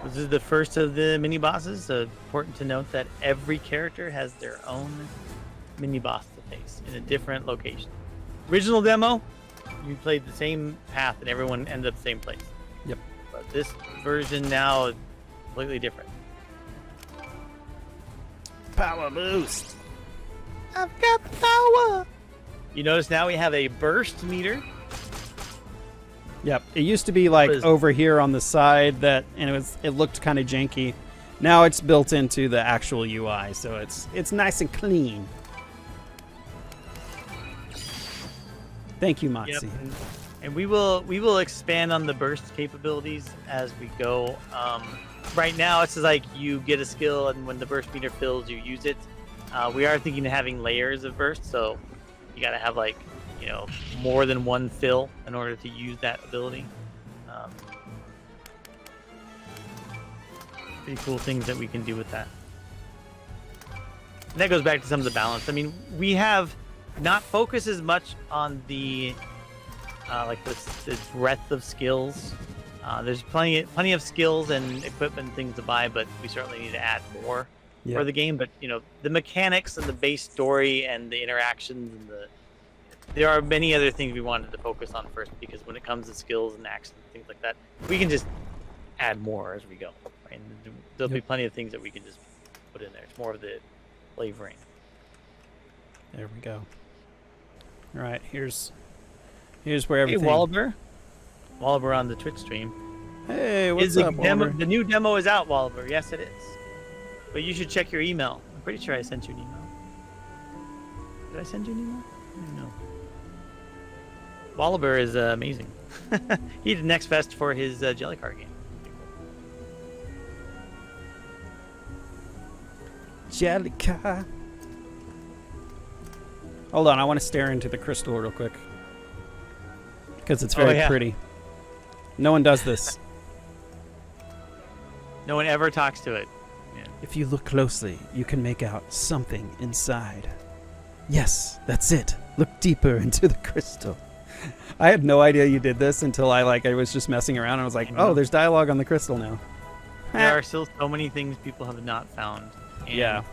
This is the first of the mini bosses. So important to note that every character has their own mini boss to face in a different location. Original demo, you played the same path and everyone ended up the same place. Yep. But this version now is completely different. power boost. I've got the power. You notice now we have a burst meter. Yep. It used to be like What is- over here on the side and it looked kind of janky. Now it's built into the actual UI, so it's nice and clean. Thank you, Yep. Moxie. And we will expand on the burst capabilities as we go. Right now, it's just like you get a skill, and when the burst meter fills, you use it. We are thinking of having layers of burst, so you got to have like more than one fill in order to use that ability. Pretty cool things that we can do with that. And that goes back to some of the balance. I mean, we have not focused as much on the like the breadth of skills. There's plenty of skills and equipment and things to buy, but we certainly need to add more for the game. But the mechanics and the base story and the interactions and there are many other things we wanted to focus on first, because when it comes to skills and actions and things like that, we can just add more as we go. Right? And there'll be plenty of things that we can just put in there. It's more of the flavoring. There we go. All right, here's where everything. Hey, Wallaber on the Twitch stream. Hey, what's up, demo, Wallaber? the new demo is out, Wallaber. Yes, it is. But you should check your email. I'm pretty sure I sent you an email. Did I send you an email? I don't know. Wallaber is amazing. He did Next Fest for his Jelly Card game. Jellica. Hold on, I want to stare into the crystal real quick. Because it's very pretty. No one does this. No one ever talks to it. Yeah. If you look closely, you can make out something inside. Yes, that's it. Look deeper into the crystal. I had no idea you did this until I was just messing around and I was like, oh, there's dialogue on the crystal now. There are still so many things people have not found. And Yeah.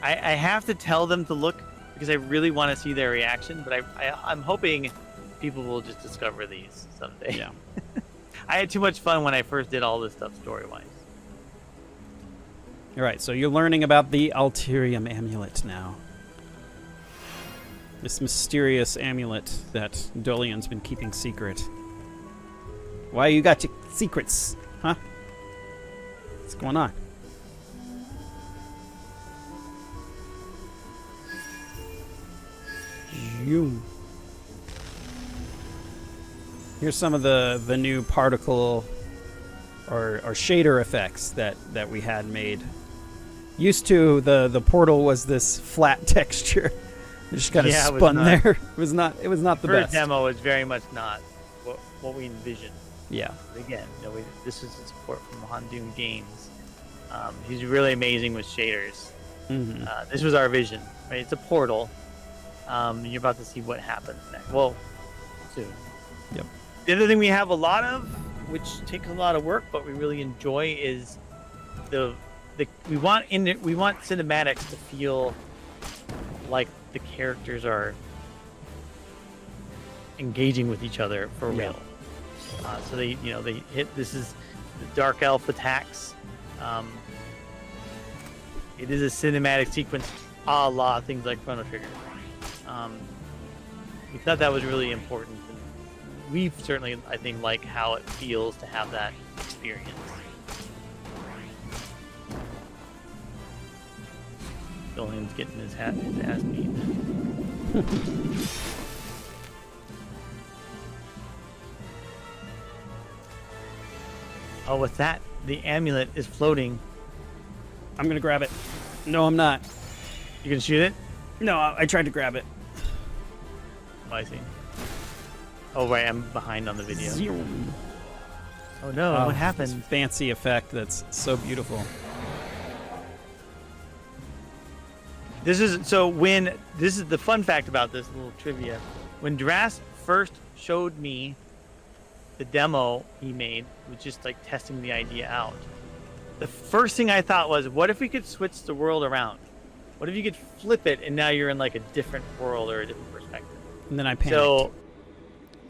I have to tell them to look because I really want to see their reaction, but I'm hoping people will just discover these someday. Yeah. I had too much fun when I first did all this stuff story-wise. All right, so you're learning about the Alterium amulet now. This mysterious amulet that Dolian's been keeping secret. Why you got your secrets, huh? What's going on? Zoom. Here's some of the new particle or shader effects that we had made. Used to the portal was this flat texture. It just kind of spun there. It was not the best. First demo is very much not what we envisioned. Yeah. But again, this is the support from Hondoon Games. He's really amazing with shaders. Mm-hmm. This was our vision. Right? It's a portal. You're about to see what happens next. Well, soon. Yep. The other thing we have a lot of, which takes a lot of work, but we really enjoy, is we want cinematics to feel like the characters are engaging with each other for real. So they hit. This is the Dark Elf attacks. It is a cinematic sequence, a la things like Chrono Trigger. We thought that was really important, and we certainly, I think, like how it feels to have that experience. Julian's getting his ass beat. Oh, what's that? The amulet is floating. I'm gonna grab it. No, I'm not. You can shoot it? No, I tried to grab it. Oh, I see. Oh, right, I'm behind on the video. Zoom. Oh no, what This happened? fancy effect that's so beautiful. This is the fun fact about this little trivia. When Drattzy first showed me the demo he made, was just like testing the idea out. The first thing I thought was, what if we could switch the world around? What if you could flip it and now you're in like a different world or a different perspective? And then I panicked.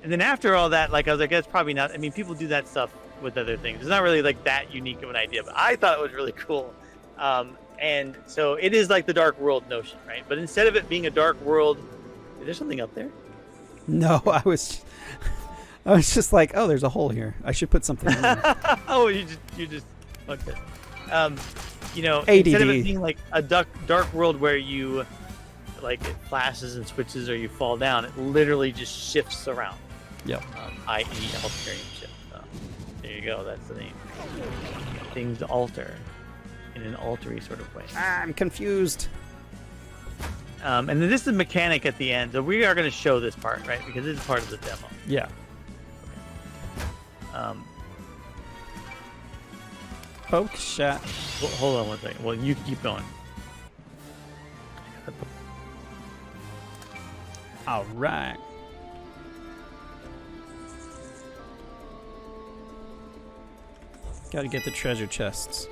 And then after all that, like I was like, that's probably not. I mean, people do that stuff with other things. It's not really like that unique of an idea, but I thought it was really cool. And so it is like the Dark World notion, right? But instead of it being a Dark World, is there something up there? No, I was just like, oh, there's a hole here. I should put something in there. Oh, you just okay. ADD. Instead of it being like a dark world where you like it flashes and switches or you fall down, it literally just shifts around. Yep. I.e. Alterium shift. There you go. That's the name. Things alter in an altery sort of way. I'm confused. And then this is the mechanic at the end. So we are going to show this part, right? Because this is part of the demo. Yeah. Poke shot. Hold on one second. Well, you keep going. All right. Got to get the treasure chests.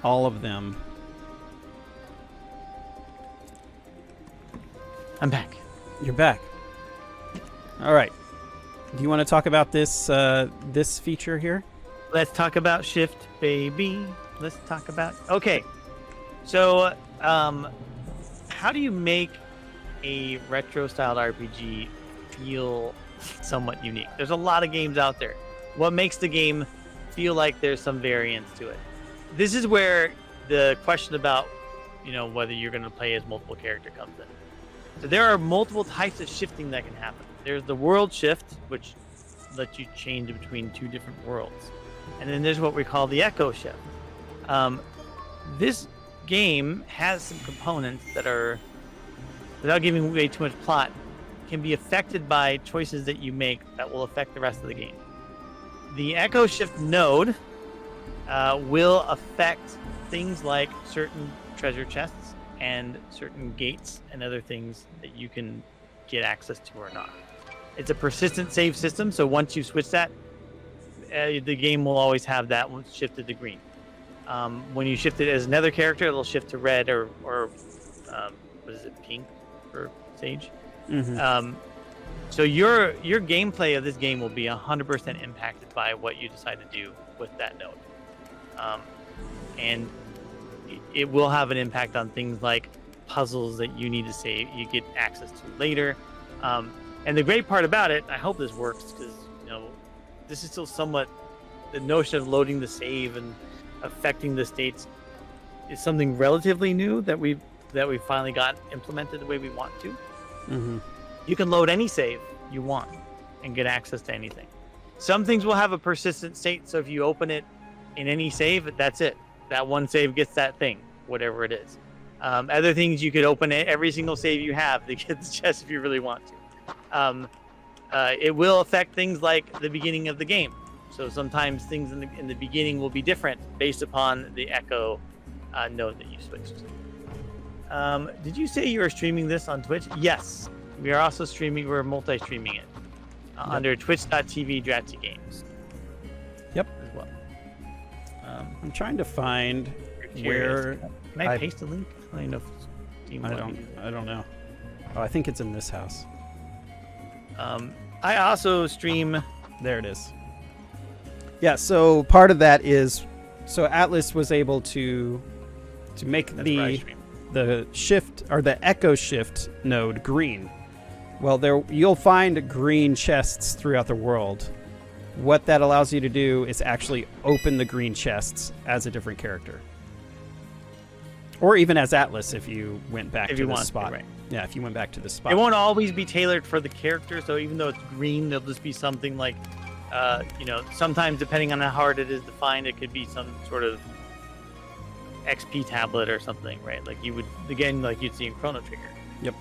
All of them. I'm back. You're back. All right. Do you want to talk about this this feature here? Let's talk about shift, baby. Let's talk about... Okay. So, how do you make a retro-styled RPG feel somewhat unique? There's a lot of games out there. What makes the game feel like there's some variance to it? This is where the question about, whether you're going to play as multiple character comes in. So there are multiple types of shifting that can happen. There's the world shift, which lets you change between two different worlds. And then there's what we call the echo shift. This game has some components that are, without giving away too much plot, can be affected by choices that you make that will affect the rest of the game. The echo shift node will affect things like certain treasure chests and certain gates and other things that you can get access to or not. It's a persistent save system, so once you switch that, the game will always have that one shifted to green. When you shift it as another character, it'll shift to red or what is it, pink for Sage? Mm-hmm. So your gameplay of this game will be 100% impacted by what you decide to do with that node. And it will have an impact on things like puzzles that you need to save, you get access to later. And the great part about it, I hope this works, because this is still somewhat, the notion of loading the save and affecting the states is something relatively new that we finally got implemented the way we want to. Mm-hmm. You can load any save you want and get access to anything. Some things will have a persistent state, so if you open it in any save, that's it. That one save gets that thing, whatever it is. Other things, you could open it every single save you have to get the chest if you really want to. It will affect things like the beginning of the game. So sometimes things in the beginning will be different based upon the echo node that you switched to. Did you say you were streaming this on Twitch? Yes. We are also streaming, we're multi-streaming it under twitch.tv Drattzy Games. Yep. As well. I'm trying to find where... Can I paste a link? I don't know if Steam I don't know. Oh, I think it's in this house. I also stream... There it is. Yeah, so part of that is... So Atlas was able to make the shift, or the echo shift node green. Well, you'll find green chests throughout the world. What that allows you to do is actually open the green chests as a different character. Or even as Atlas if you went back to the spot. Right. Yeah, if you went back to the spot. It won't always be tailored for the character, so even though it's green, there'll just be something like, sometimes depending on how hard it is to find, it could be some sort of XP tablet or something, right? Like you'd see in Chrono Trigger. Yep.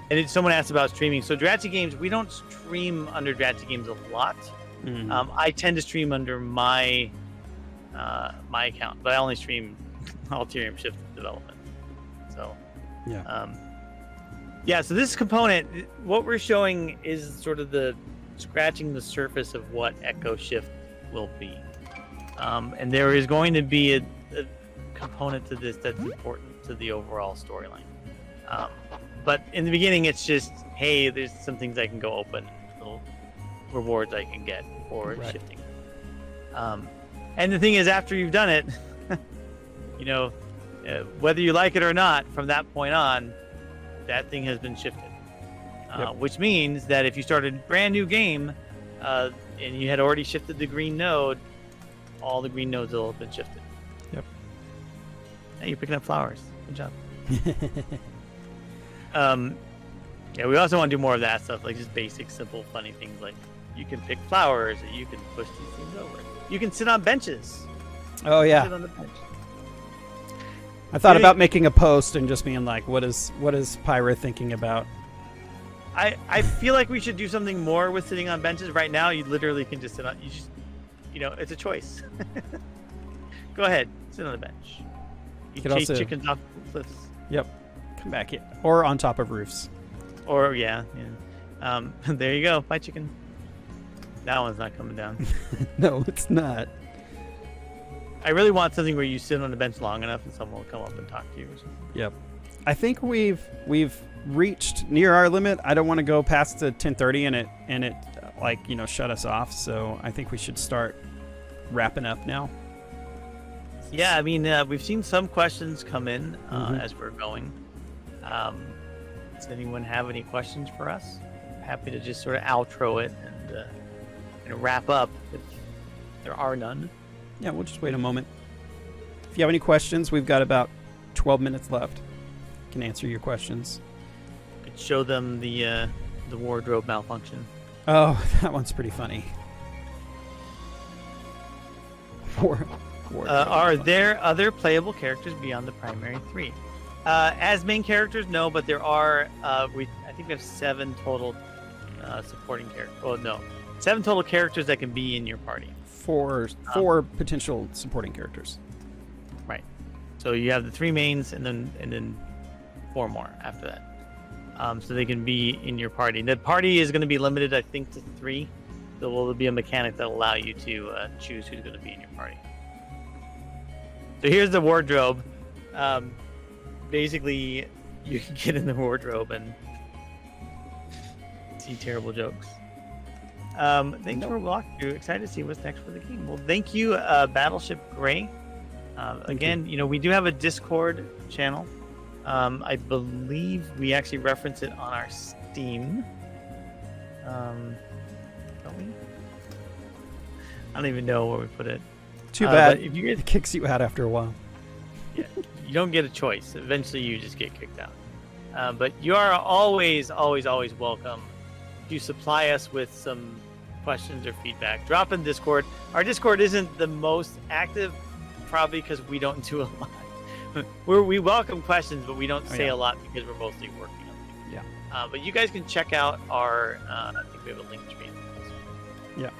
And someone asked about streaming. So Drattzy Games, we don't stream under Drattzy Games a lot. Mm-hmm. I tend to stream under my account, but I only stream Alterium shift development. So yeah. So this component, what we're showing is sort of the scratching the surface of what Echo Shift will be. And there is going to be a component to this that's important to the overall storyline. But in the beginning, it's just, hey, there's some things I can go open, little rewards I can get for shifting. And the thing is, after you've done it, whether you like it or not, from that point on, that thing has been shifted. Which means that if you started a brand new game and you had already shifted the green node, all the green nodes will have been shifted. Yep. Hey, you're picking up flowers. Good job. We also want to do more of that stuff, like just basic, simple, funny things like you can pick flowers, or you can push these things over. You can sit on benches. Oh yeah. Sit on the bench. I thought about making a post and just being like, what is Pyra thinking about? I feel like we should do something more with sitting on benches. Right now, you literally can just sit on. It's a choice. Go ahead, sit on the bench. You could chase also, chickens off cliffs. Yep, come back here, or on top of roofs. Or yeah. There you go. Bye, chicken. That one's not coming down. No, it's not. I really want something where you sit on the bench long enough and someone will come up and talk to you or something. Yep. I think we've reached near our limit. I don't want to go past the 10:30 and it shut us off. So I think we should start wrapping up now. Yeah, I mean, we've seen some questions come in as we're going. Does anyone have any questions for us? Happy to just sort of outro it and wrap up if there are none. Yeah, we'll just wait a moment. If you have any questions, we've got about 12 minutes left. Can answer your questions. Could show them the wardrobe malfunction. Oh, that one's pretty funny. Are there other playable characters beyond the primary 3? As main characters, no, but there are. I think we have 7 total supporting characters. Oh no, 7 total characters that can be in your party. Four potential supporting characters. Right. So you have the 3 mains and then 4 more after that. So they can be in your party. The party is going to be limited, I think, to 3. So will be a mechanic that will allow you to choose who's going to be in your party. So here's the wardrobe. Basically, you can get in the wardrobe and see terrible jokes. Thanks for walking through. Excited to see what's next for the game. Well, thank you, Battleship Gray. Again, we do have a Discord channel. I believe we actually reference it on our Steam. Don't we? I don't even know where we put it. Too bad. If you it kicks you out after a while. Yeah, you don't get a choice. Eventually, you just get kicked out. But you are always, always, always welcome to supply us with some questions or feedback. Drop in Discord. Our Discord isn't the most active, probably because we don't do a lot. We welcome questions, but we don't say a lot because we're mostly working on things. Yeah. But you guys can check out our. I think we have a link tree. Yeah.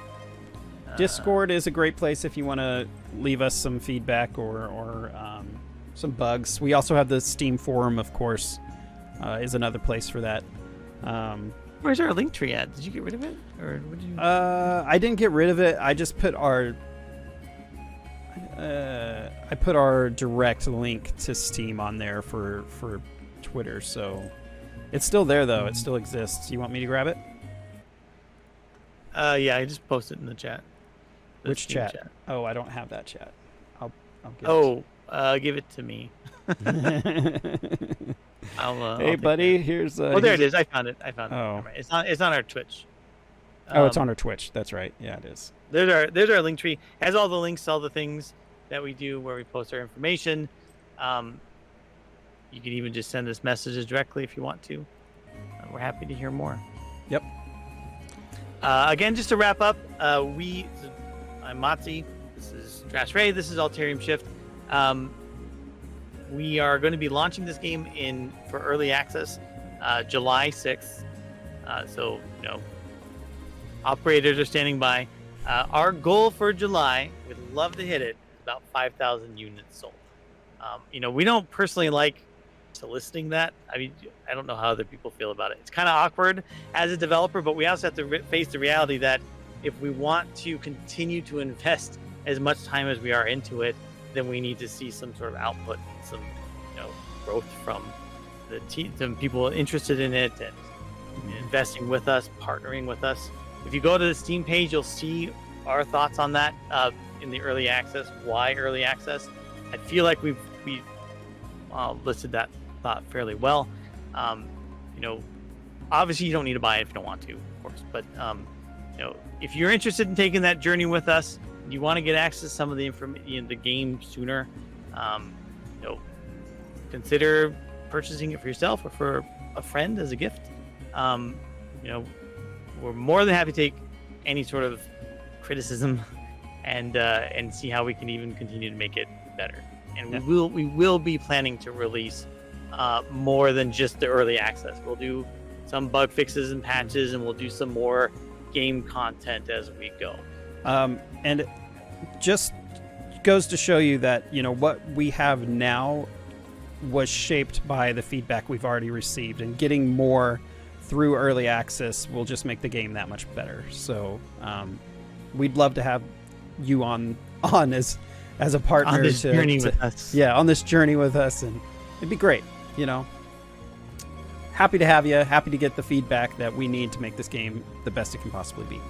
Discord is a great place if you want to leave us some feedback or some bugs. We also have the Steam forum, of course, is another place for that. Where's our link tree at? Did you get rid of it, or what did you? I didn't get rid of it. I just put our direct link to Steam on there for Twitter. So it's still there though. It still exists. You want me to grab it? Yeah, I just posted it in the chat. Which chat? Oh, I don't have that chat. I'll give it to me. Hey, buddy, here's. Oh, there it is. I found it. Oh, it's on our Twitch. It's on our Twitch. That's right. Yeah, it is. There's our link tree. Has all the links to all the things that we do where we post our information. You can even just send us messages directly if you want to. We're happy to hear more. Yep. Again, just to wrap up, I'm Matzi. This is Drattzy. This is Alterium Shift. We are going to be launching this game for early access July 6th. So, operators are standing by. Our goal for July, we'd love to hit it, is about 5,000 units sold. We don't personally like soliciting that. I mean, I don't know how other people feel about it. It's kind of awkward as a developer, but we also have to face the reality that if we want to continue to invest as much time as we are into it, then we need to see some sort of output, some growth from the team, some people interested in it and investing with us, partnering with us. If you go to the Steam page, you'll see our thoughts on that in the early access. Why early access? I feel like we've listed that thought fairly well. Obviously you don't need to buy it if you don't want to, of course. But if you're interested in taking that journey with us, you want to get access to some of the information, the game sooner, consider purchasing it for yourself or for a friend as a gift. We're more than happy to take any sort of criticism and see how we can even continue to make it better. And we will be planning to release more than just the early access. We'll do some bug fixes and patches, and we'll do some more game content as we go. And it just goes to show you that what we have now was shaped by the feedback we've already received, and getting more through early access will just make the game that much better. So we'd love to have you on as a partner on this journey with us. Yeah, on this journey with us, and it'd be great. Happy to have you. Happy to get the feedback that we need to make this game the best it can possibly be.